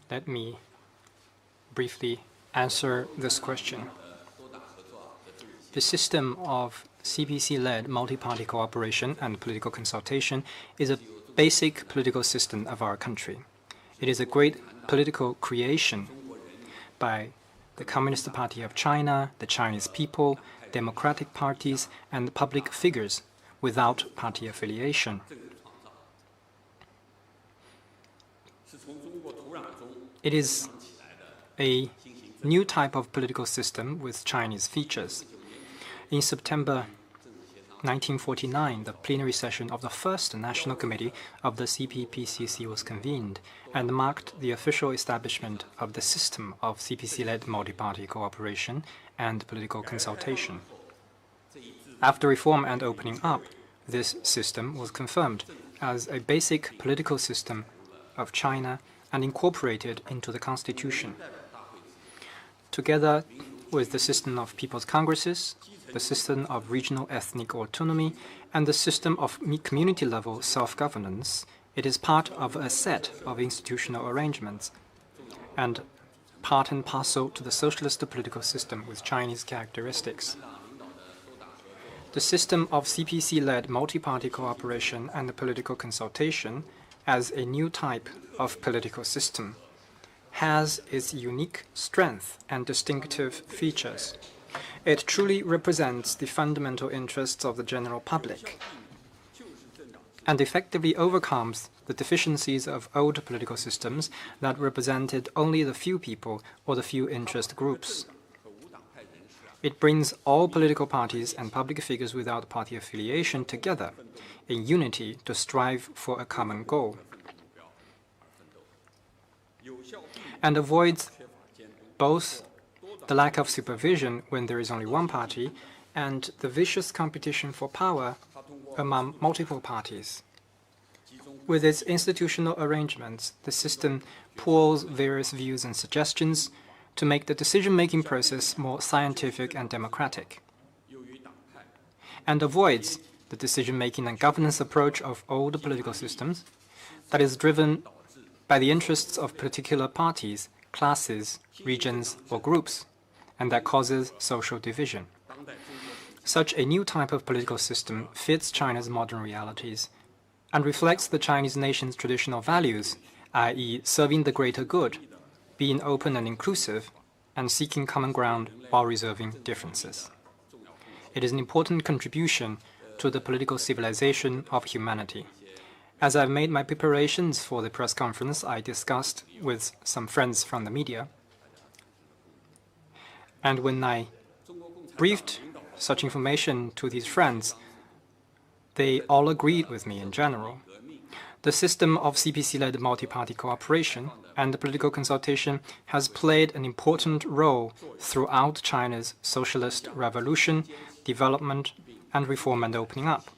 Let me briefly answer this question. The system of CPC-led multi-party cooperation and political consultation is a basic political system of our country. It is a great political creation by the Communist Party of China, the Chinese people, democratic parties, and public figures without party affiliation. It is a new type of political system with Chinese features. In September 1949, the plenary session of the first National Committee of the CPPCC was convened and marked the official establishment of the system of CPC-led multi-party cooperation and political consultation. After reform and opening up, this system was confirmed as a basic political system of China and incorporated into the Constitution. Together with the system of people's congresses, the system of regional ethnic autonomy, and the system of community-level self-governance, it is part of a set of institutional arrangements and part and parcel to the socialist political system with Chinese characteristics. The system of CPC-led multi-party cooperation and political consultation as a new type of political system has its unique strength and distinctive features. It truly represents the fundamental interests of the general public and effectively overcomes the deficiencies of old political systems that represented only the few people or the few interest groups. It brings all political parties and public figures without party affiliation together in unity to strive for a common goal, and avoids both the lack of supervision when there is only one party and the vicious competition for power among multiple parties. With its institutional arrangements, the system pools various views and suggestions to make the decision-making process more scientific and democratic, and avoids the decision-making and governance approach of old political systems that is driven by the interests of particular parties, classes, regions, or groups, and that causes social division. Such a new type of political system fits China's modern realities and reflects the Chinese nation's traditional values, i.e., serving the greater good, being open and inclusive, and seeking common ground while reserving differences. It is an important contribution to the political civilization of humanity. As I've made my preparations for the press conference, I discussed with some friends from the media. And when I briefed such information to these friends, They all agreed with me in general. The system of CPC-led multi-party cooperation and political consultation has played an important role throughout China's socialist revolution, development, and reform and opening up.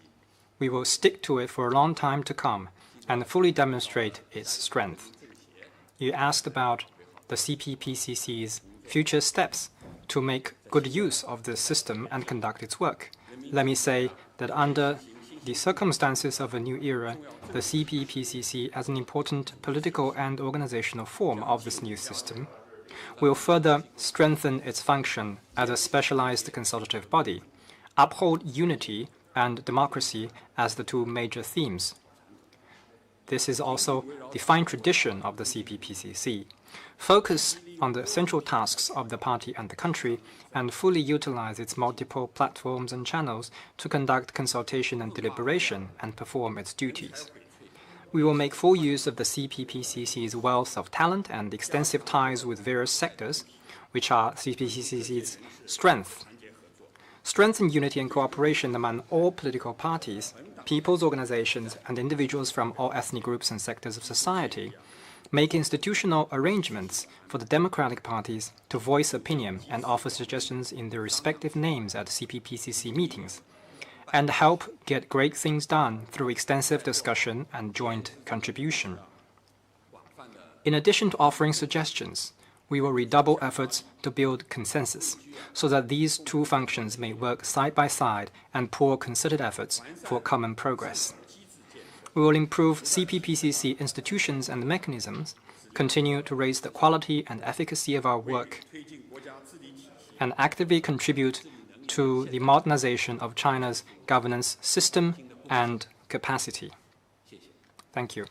We will stick to it for a long time to come and fully demonstrate its strength. You asked about the CPPCC's future steps to make good use of this system and conduct its work. Let me say that under the circumstances of a new era, the CPPCC, as an important political and organizational form of this new system, will further strengthen its function as a specialized consultative body, uphold unity and democracy as the two major themes. This is also the fine tradition of the CPPCC. Focus on the central tasks of the party and the country, and fully utilize its multiple platforms and channels to conduct consultation and deliberation and perform its duties. We will make full use of the CPPCC's wealth of talent and extensive ties with various sectors, which are CPPCC's strength. Strengthen unity and cooperation among all political parties, people's organizations, and individuals from all ethnic groups and sectors of society. Make institutional arrangements for the democratic parties to voice opinion and offer suggestions in their respective names at CPPCC meetings, and help get great things done through extensive discussion and joint contribution. In addition to offering suggestions, we will redouble efforts to build consensus, so that these two functions may work side by side and pour concerted efforts for common progress. We will improve CPPCC institutions and mechanisms, continue to raise the quality and efficacy of our work, and actively contribute to the modernization of China's governance system and capacity. Thank you.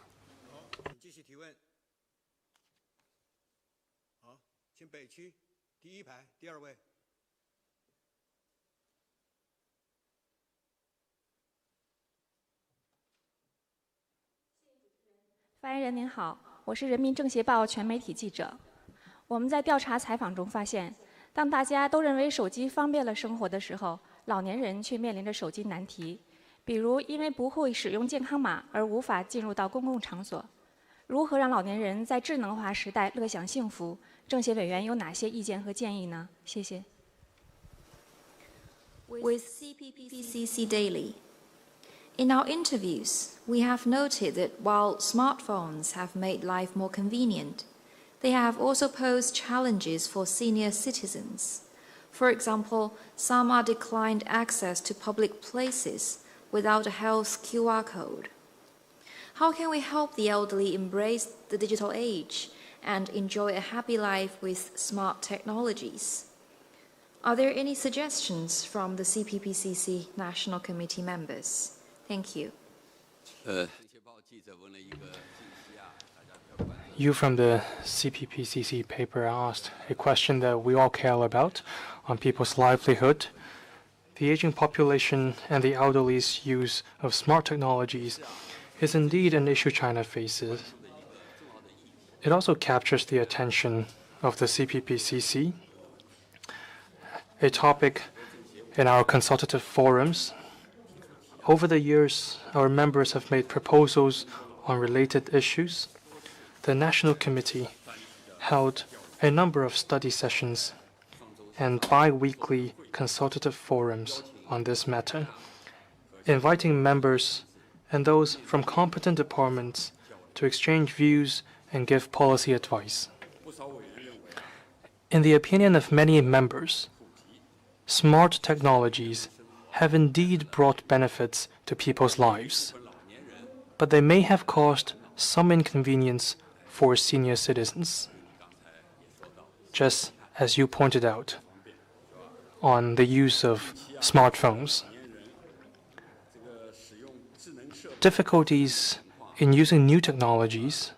发言人您好，我是人民政协报全媒体记者。我们在调查采访中发现，当大家都认为手机方便了生活的时候，老年人却面临着手机难题，比如因为不会使用健康码而无法进入到公共场所。如何让老年人在智能化时代乐享幸福？政协委员有哪些意见和建议呢？谢谢。With CPPCC Daily. In our interviews, we have noted that while smartphones have made life more convenient, they have also posed challenges for senior citizens. For example, some are declined access to public places without a health QR code. How can we help the elderly embrace the digital age and enjoy a happy life with smart technologies? Are there any suggestions from the CPPCC National Committee members? Thank you. You from the CPPCC paper asked a question that we all care about on people's livelihood. The aging population and the elderly's use of smart technologies is indeed an issue China faces. It also captures the attention of the CPPCC, a topic in our consultative forums. Over the years, our members have made proposals on related issues. The National Committee held a number of study sessions and bi-weekly consultative forums on this matter, inviting members and those from competent departments to exchange views and give policy advice. In the opinion of many members, smart technologies have indeed brought benefits to people's lives, but they may have caused some inconvenience for senior citizens, just as you pointed out on the use of smartphones. Difficulties in using new technologies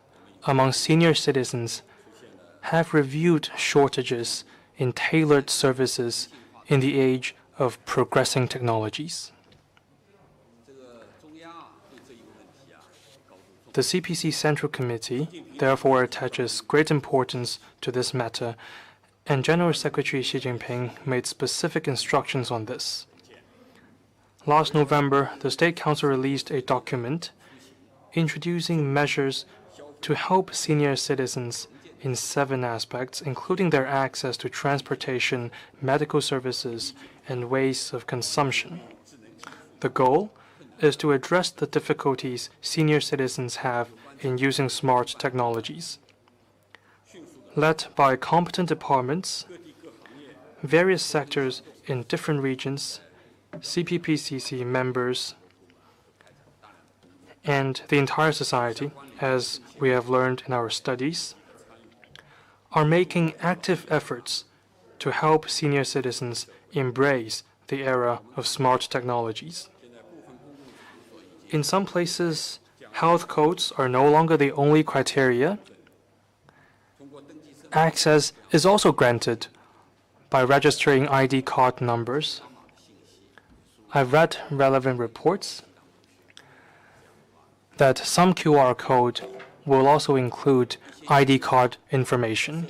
among senior citizens have revealed shortages in tailored services in the age of progressing technologies. The CPC Central Committee therefore attaches great importance to this matter, and General Secretary Xi Jinping made specific instructions on this. Last November, the State Council released a document introducing measures to help senior citizens in 7 aspects, including their access to transportation, medical services, and ways of consumption. The goal is to address the difficulties senior citizens have in using smart technologies. Led by competent departments, various sectors in different regions, CPPCC members, and the entire society, as we have learned in our studies, are making active efforts to help senior citizens embrace the era of smart technologies. In some places, health codes are no longer the only criteria. Access is also granted by registering ID card numbers. I've read relevant reports that some QR code will also include ID card information.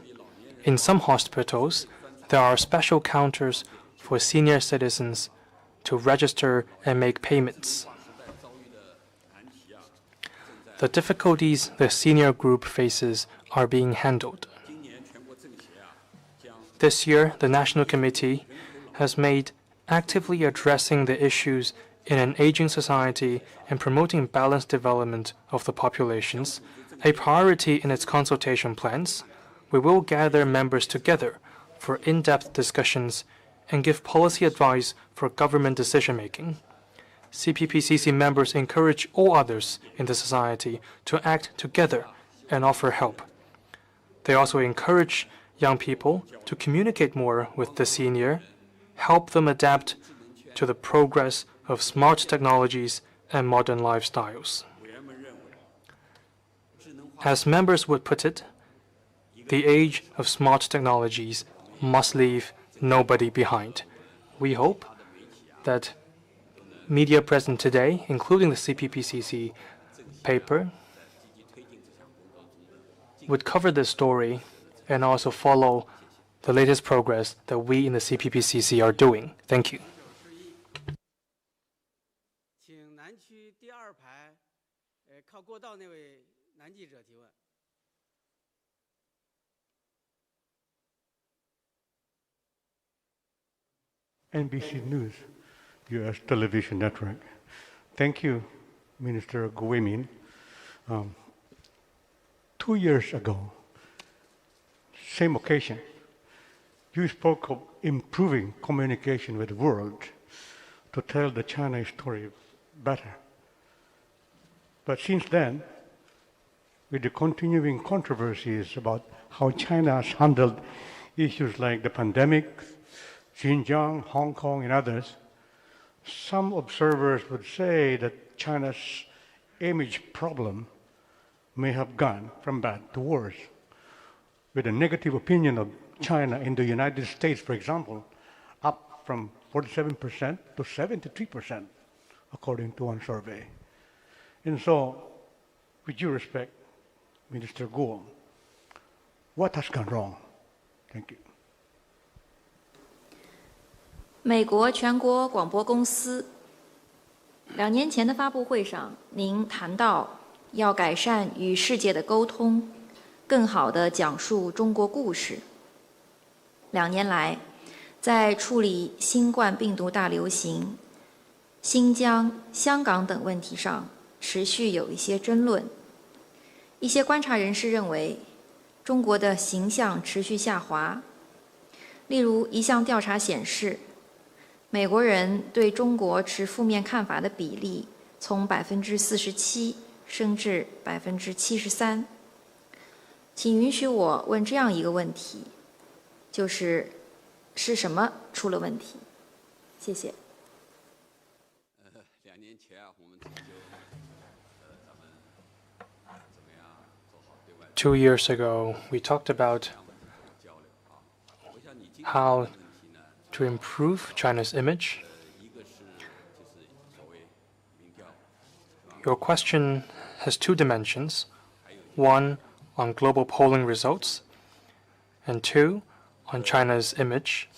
In some hospitals, there are special counters for senior citizens to register and make payments. The difficulties the senior group faces are being handled. This year, the National Committee has made actively addressing the issues in an aging society and promoting balanced development of the populations a priority in its consultation plans. We will gather members together for in-depth discussions and give policy advice for government decision-making. CPPCC members encourage all others in the society to act together and offer help. They also encourage young people to communicate more with the senior, help them adapt to the progress of smart technologies and modern lifestyles. As members would put it, the age of smart technologies must leave nobody behind. We hope that media present today, including the CPPCC paper, would cover this story and also follow the latest progress that we in the CPPCC are doing. Thank you. NBC News, U.S. television network. Thank you, Minister Guimin. 2 years ago, same occasion, you spoke of improving communication with the world to tell the China story better. But since then, with the continuing controversies about how China has handled issues like the pandemic, Xinjiang, Hong Kong, and others, some observers would say that China's image problem may have gone from bad to worse, with a negative opinion of China in the United States, for example, up from 47% to 73%, according to one survey. And so, with due respect, Minister Guo, what has gone wrong? Thank you. 美国全国广播公司2年前的发布会上，您谈到要改善与世界的沟通，更好地讲述中国故事。2年来，在处理新冠病毒大流行、新疆、香港等问题上，持续有一些争论。一些观察人士认为，中国的形象持续下滑。例如，一项调查显示，美国人对中国持负面看法的比例从47%升至73%。请允许我问这样一个问题，就是什么出了问题？谢谢。2年前啊，我们就咱们怎么样做好对外。 2 years ago, we talked about how to improve China's image. Your question has 2 dimensions, one on global polling results, and 2 on China's image.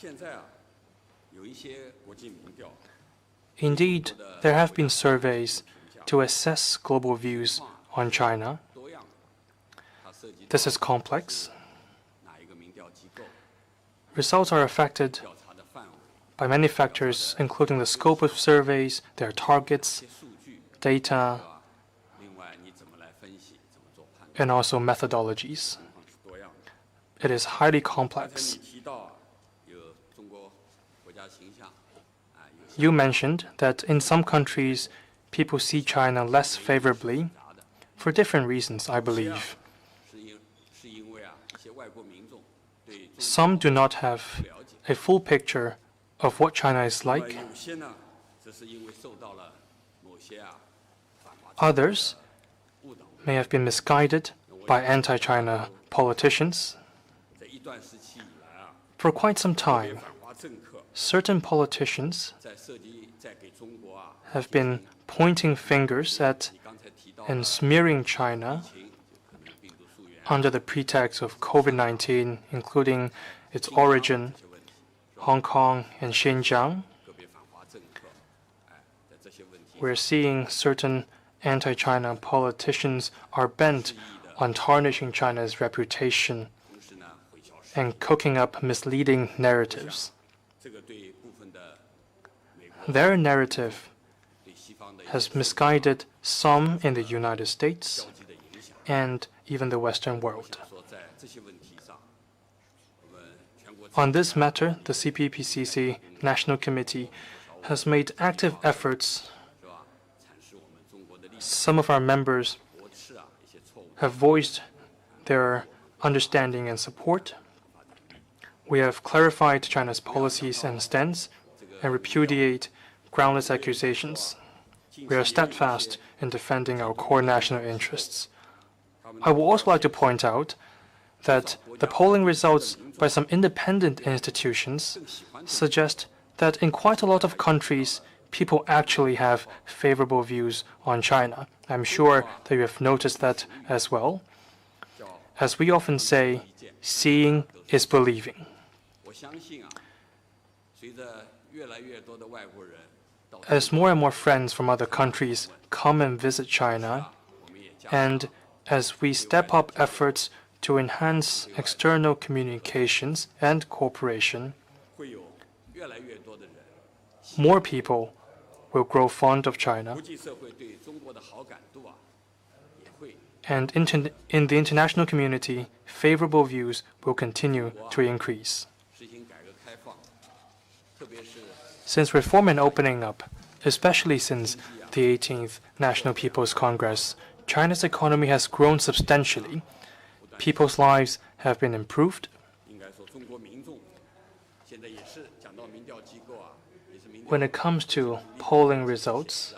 Indeed, there have been surveys to assess global views on China. This is complex. Results are affected by many factors, including the scope of surveys, their targets, data, and also methodologies. It is highly complex. You mentioned that in some countries, people see China less favorably for different reasons, I believe. Some do not have a full picture of what China is like. Others may have been misguided by anti-China politicians. For quite some time, certain politicians have been pointing fingers at and smearing China under the pretext of COVID-19, including its origin, Hong Kong and Xinjiang. We're seeing certain anti-China politicians are bent on tarnishing China's reputation and cooking up misleading narratives. Their narrative has misguided some in the United States and even the Western world. On this matter, the CPPCC National Committee has made active efforts. Some of our members have voiced their understanding and support. We have clarified China's policies and stance and repudiate groundless accusations. We are steadfast in defending our core national interests. I would also like to point out that the polling results by some independent institutions suggest that in quite a lot of countries, people actually have favorable views on China. I'm sure that you have noticed that as well. As we often say, seeing is believing. As more and more friends from other countries come and visit China, and as we step up efforts to enhance external communications and cooperation, more people will grow fond of China, and in the international community, favorable views will continue to increase. Since reform and opening up, especially since the 18th National People's Congress, China's economy has grown substantially. People's lives have been improved. When it comes to polling results,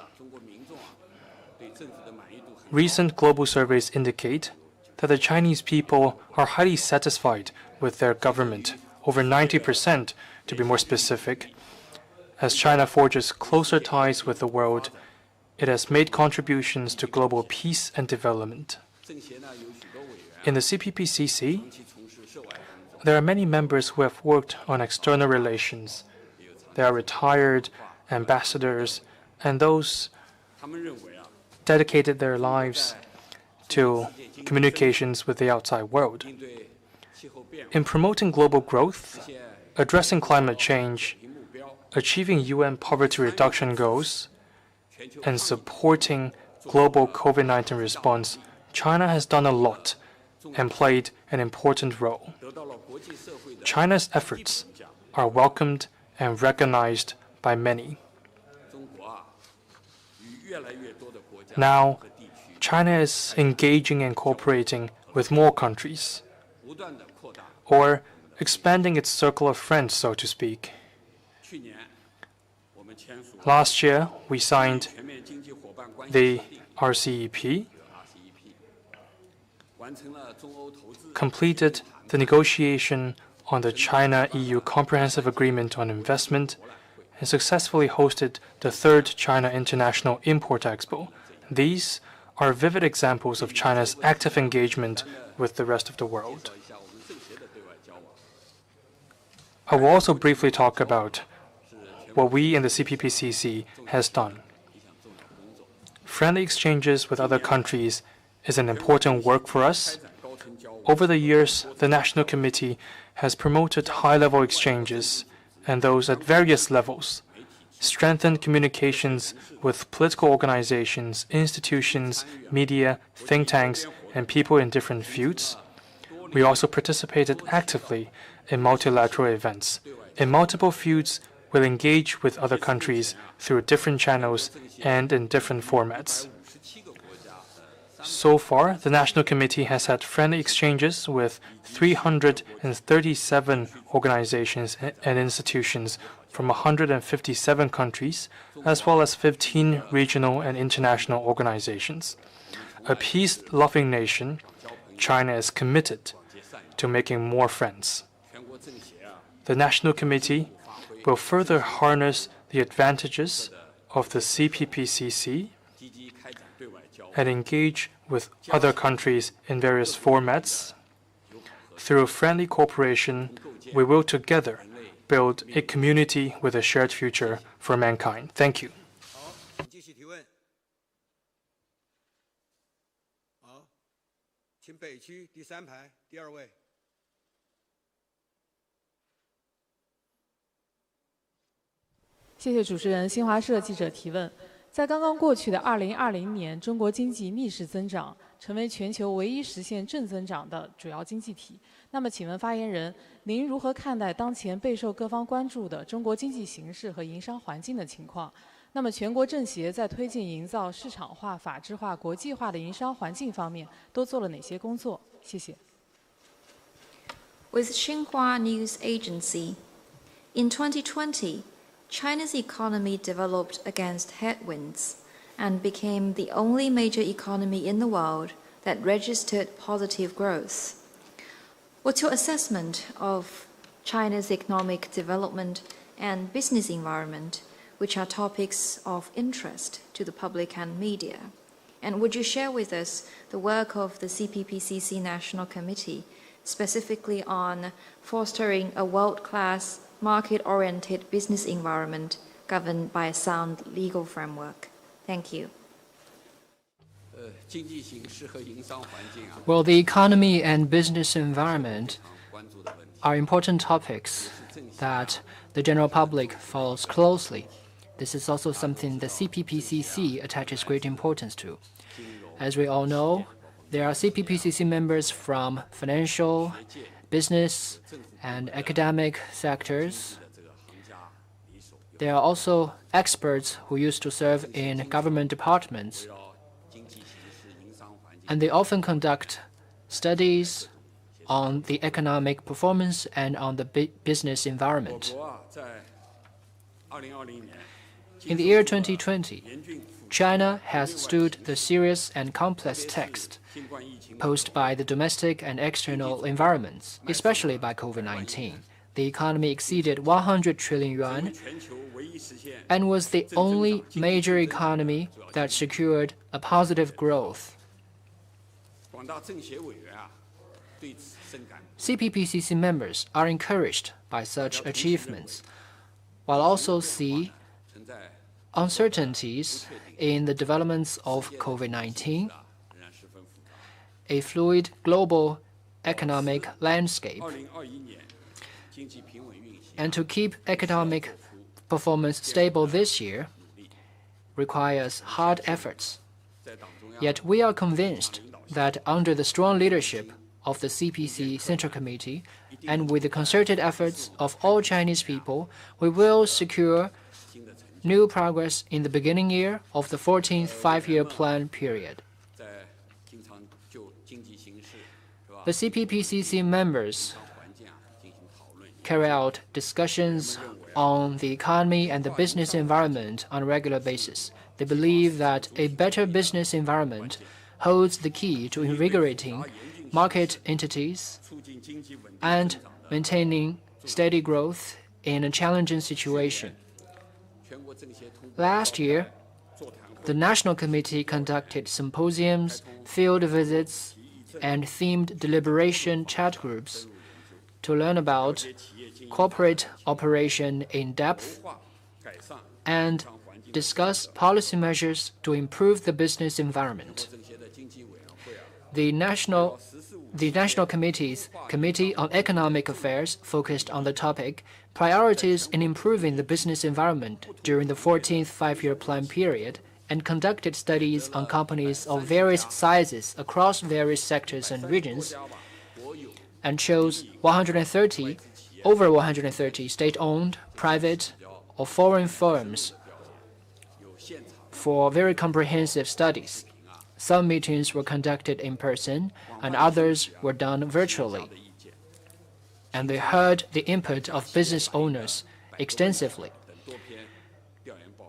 recent global surveys indicate that the Chinese people are highly satisfied with their government, over 90% to be more specific. As China forges closer ties with the world, it has made contributions to global peace and development. In the CPPCC, there are many members who have worked on external relations. There are retired ambassadors and those dedicated their lives to communications with the outside world. In promoting global growth, addressing climate change, achieving UN poverty reduction goals, and supporting global COVID-19 response, China has done a lot and played an important role. China's efforts are welcomed and recognized by many. Now, China is engaging and cooperating with more countries, or expanding its circle of friends, so to speak. Last year, we signed the RCEP, completed the negotiation on the China-EU Comprehensive Agreement on Investment, and successfully hosted the third China International Import Expo. These are vivid examples of China's active engagement with the rest of the world. I will also briefly talk about what we in the CPPCC has done. Friendly exchanges with other countries is an important work for us. Over the years, the National Committee has promoted high-level exchanges and those at various levels, strengthened communications with political organizations, institutions, media, think tanks, and people in different fields. We also participated actively in multilateral events. In multiple fields, we'll engage with other countries through different channels and in different formats. So far, the National Committee has had friendly exchanges with 337 organizations and institutions from 157 countries, as well as 15 regional and international organizations. A peace-loving nation, China is committed to making more friends. The National Committee will further harness the advantages of the CPPCC and engage with other countries in various formats. Through friendly cooperation, we will together build a community with a shared future for mankind. Thank you. 继续提问。好，请北区第3排第2位。谢谢主持人。新华社记者提问：在刚刚过去的2020年，中国经济逆势增长，成为全球唯一实现正增长的主要经济体。那么，请问发言人，您如何看待当前备受各方关注的中国经济形势和营商环境的情况？那么，全国政协在推进营造市场化、法治化、国际化的营商环境方面都做了哪些工作？谢谢。With Xinhua News Agency, in 2020, China's economy developed against headwinds and became the only major economy in the world that registered positive growth. What's your assessment of China's economic development and business environment, which are topics of interest to the public and media? And would you share with us the work of the CPPCC National Committee, specifically on fostering a world-class, market-oriented business environment governed by a sound legal framework? Thank you. Well, the economy and business environment are important topics that the general public follows closely. This is also something the CPPCC attaches great importance to. As we all know, there are CPPCC members from financial, business, and academic sectors. There are also experts who used to serve in government departments, and they often conduct studies on the economic performance and on the business environment. In the year 2020, China has stood the serious and complex test posed by the domestic and external environments, especially by COVID-19. The economy exceeded 100 trillion yuan and was the only major economy that secured a positive growth. CPPCC members are encouraged by such achievements, while also see uncertainties in the developments of COVID-19, a fluid global economic landscape, and to keep economic performance stable this year requires hard efforts. Yet we are convinced that under the strong leadership of the CPC Central Committee and with the concerted efforts of all Chinese people, we will secure new progress in the beginning year of the 14th five-year plan period. The CPPCC members carry out discussions on the economy and the business environment on a regular basis. They believe that a better business environment holds the key to invigorating market entities and maintaining steady growth in a challenging situation. Last year, the National Committee conducted symposiums, field visits, and themed deliberation chat groups to learn about corporate operation in depth and discuss policy measures to improve the business environment. The National Committee's Committee on Economic Affairs focused on the topic Priorities in Improving the Business Environment during the 14th Five-Year Plan period and conducted studies on companies of various sizes across various sectors and regions and chose over 130 state-owned, private, or foreign firms for very comprehensive studies. Some meetings were conducted in person, and others were done virtually. And they heard the input of business owners extensively.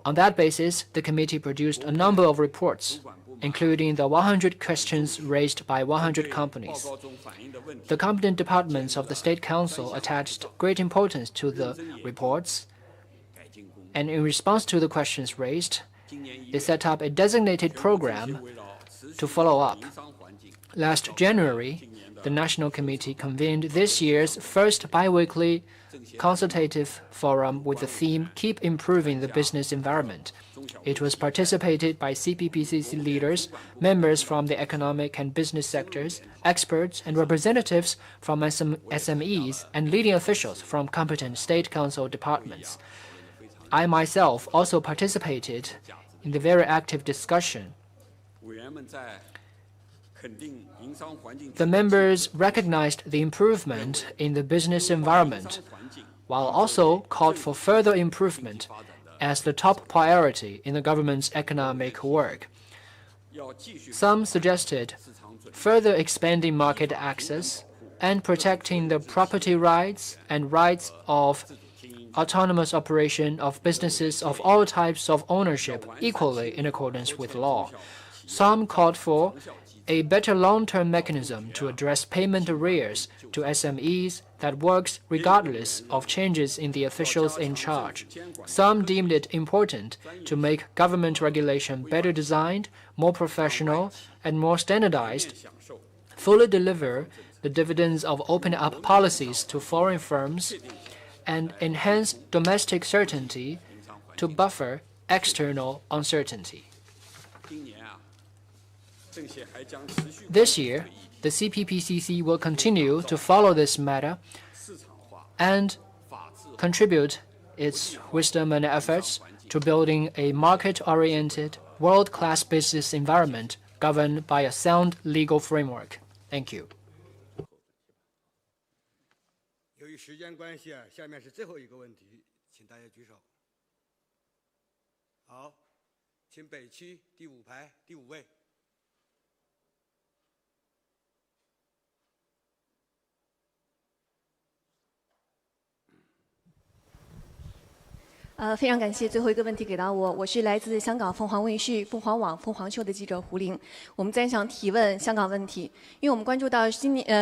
On that basis, the committee produced a number of reports, including the 100 questions raised by 100 companies. The competent departments of the State Council attached great importance to the reports, and in response to the questions raised, they set up a designated program to follow up. Last January, the National Committee convened this year's first biweekly consultative forum with the theme Keep Improving the Business Environment. It was participated by CPPCC leaders, members from the economic and business sectors, experts, and representatives from SMEs and leading officials from competent State Council departments. I myself also participated in the very active discussion. The members recognized the improvement in the business environment, while also called for further improvement as the top priority in the government's economic work. Some suggested further expanding market access and protecting the property rights and rights of autonomous operation of businesses of all types of ownership equally in accordance with law. Some called for a better long-term mechanism to address payment arrears to SMEs that works regardless of changes in the officials in charge. Some deemed it important to make government regulation better designed, more professional, and more standardized, fully deliver the dividends of opening up policies to foreign firms, and enhance domestic certainty to buffer external uncertainty. This year, the CPPCC will continue to follow this matter and contribute its wisdom and efforts to building a market-oriented, world-class business environment governed by a sound legal framework. Thank you. 由于时间关系下面是最后一个问题，请大家举手。好，请北区第5排第5位。非常感谢最后一个问题给到我，我是来自香港凤凰卫视、凤凰网、凤凰秀的记者胡玲。我们在想提问香港问题，因为我们关注到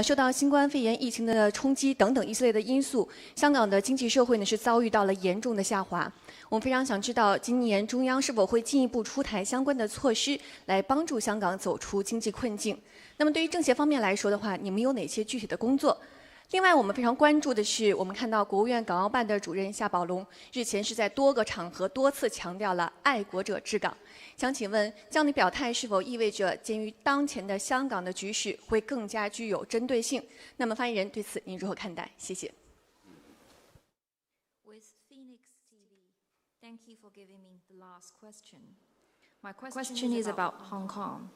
受到新冠肺炎疫情的冲击等等一系列的因素，香港的经济社会呢是遭遇到了严重的下滑。我们非常想知道，今年中央是否会进一步出台相关的措施，来帮助香港走出经济困境？那么对于政协方面来说的话，你们有哪些具体的工作？ 另外，我们非常关注的是，我们看到国务院港澳办的主任夏宝龙日前是在多个场合多次强调了“爱国者治港”。想请问，这样的表态是否意味着，鉴于当前的香港的局势会更加具有针对性？那么，发言人对此您如何看待？谢谢。Thank you for giving me the last question. My question is about Hong Kong.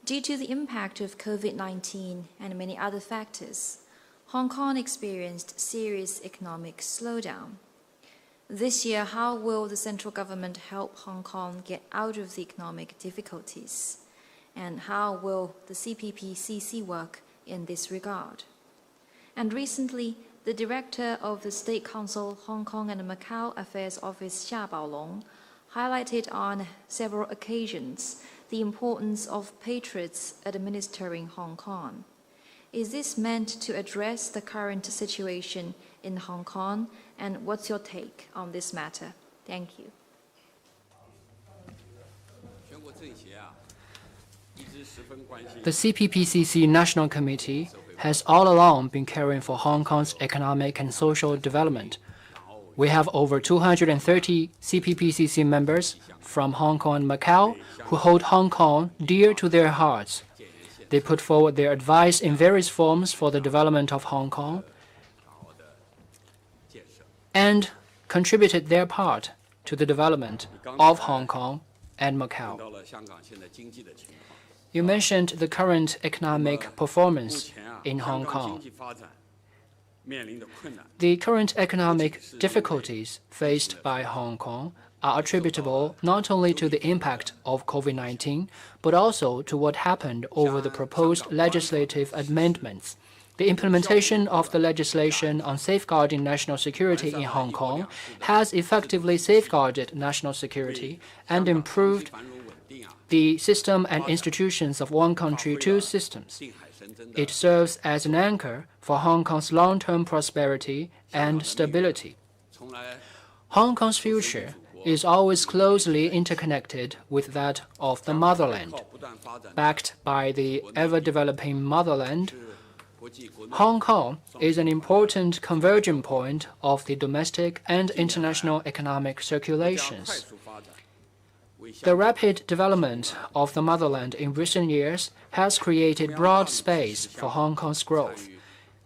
Due to the impact of COVID-19 and many other factors, Hong Kong experienced serious economic slowdown. This year, how will the central government help Hong Kong get out of the economic difficulties? And how will the CPPCC work in this regard? And recently, the director of the State Council Hong Kong and Macau Affairs Office, Xia Baolong, highlighted on several occasions the importance of patriots administering Hong Kong. Is this meant to address the current situation in Hong Kong? And what's your take on this matter? Thank you. The CPPCC National Committee has all along been caring for Hong Kong's economic and social development. We have over 230 CPPCC members from Hong Kong and Macau who hold Hong Kong dear to their hearts. They put forward their advice in various forms for the development of Hong Kong and contributed their part to the development of Hong Kong and Macau. You mentioned the current economic performance in Hong Kong. The current economic difficulties faced by Hong Kong are attributable not only to the impact of COVID-19, but also to what happened over the proposed legislative amendments. The implementation of the legislation on safeguarding national security in Hong Kong has effectively safeguarded national security and improved the system and institutions of one country, two systems. It serves as an anchor for Hong Kong's long-term prosperity and stability. Hong Kong's future is always closely interconnected with that of the motherland. Backed by the ever-developing motherland, Hong Kong is an important converging point of the domestic and international economic circulations. The rapid development of the motherland in recent years has created broad space for Hong Kong's growth.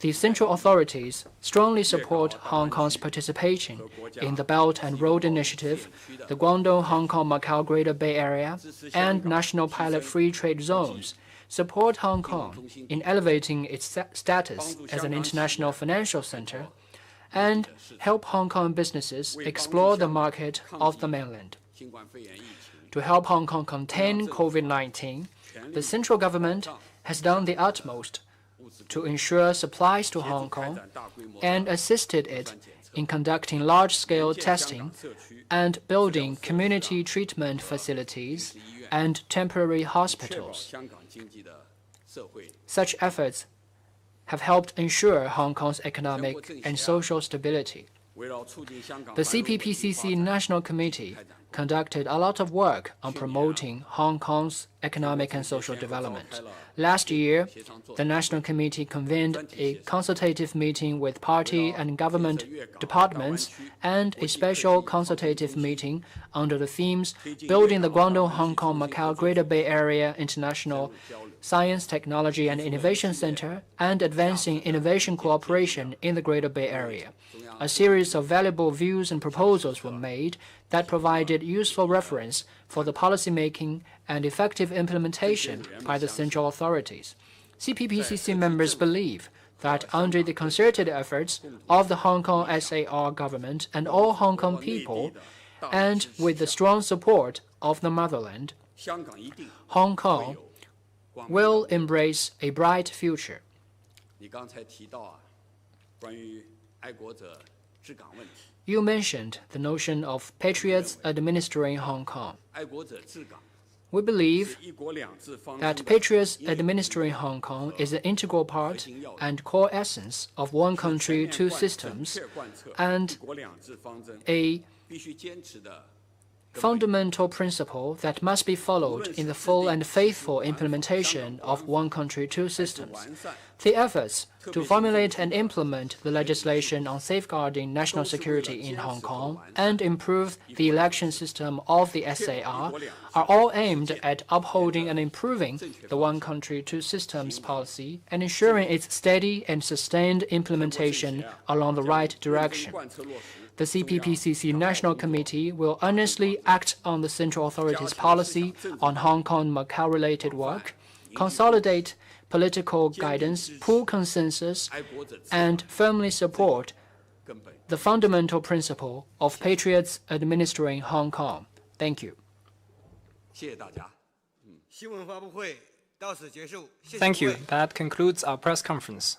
The central authorities strongly support Hong Kong's participation in the Belt and Road Initiative, the Guangdong-Hong Kong-Macau Greater Bay Area, and National Pilot Free Trade Zones, support Hong Kong in elevating its status as an international financial center, and help Hong Kong businesses explore the market of the mainland. To help Hong Kong contain COVID-19, the central government has done the utmost to ensure supplies to Hong Kong and assisted it in conducting large-scale testing and building community treatment facilities and temporary hospitals. Such efforts have helped ensure Hong Kong's economic and social stability. The CPPCC National Committee conducted a lot of work on promoting Hong Kong's economic and social development. Last year, the National Committee convened a consultative meeting with party and government departments and a special consultative meeting under the themes Building the Guangdong-Hong Kong-Macau Greater Bay Area International Science, Technology and Innovation Center and Advancing Innovation Cooperation in the Greater Bay Area. A series of valuable views and proposals were made that provided useful reference for the policymaking and effective implementation by the central authorities. CPPCC members believe that under the concerted efforts of the Hong Kong SAR government and all Hong Kong people, and with the strong support of the motherland, Hong Kong will embrace a bright future. You mentioned the notion of patriots administering Hong Kong. We believe that patriots administering Hong Kong is an integral part and core essence of one country, two systems, and a fundamental principle that must be followed in the full and faithful implementation of one country, two systems. The efforts to formulate and implement the legislation on safeguarding national security in Hong Kong and improve the election system of the SAR are all aimed at upholding and improving the one country, two systems policy and ensuring its steady and sustained implementation along the right direction. The CPPCC National Committee will earnestly act on the central authorities' policy on Hong Kong-Macau-related work, consolidate political guidance, pool consensus, and firmly support the fundamental principle of patriots administering Hong Kong. Thank you. Thank you. That concludes our press conference.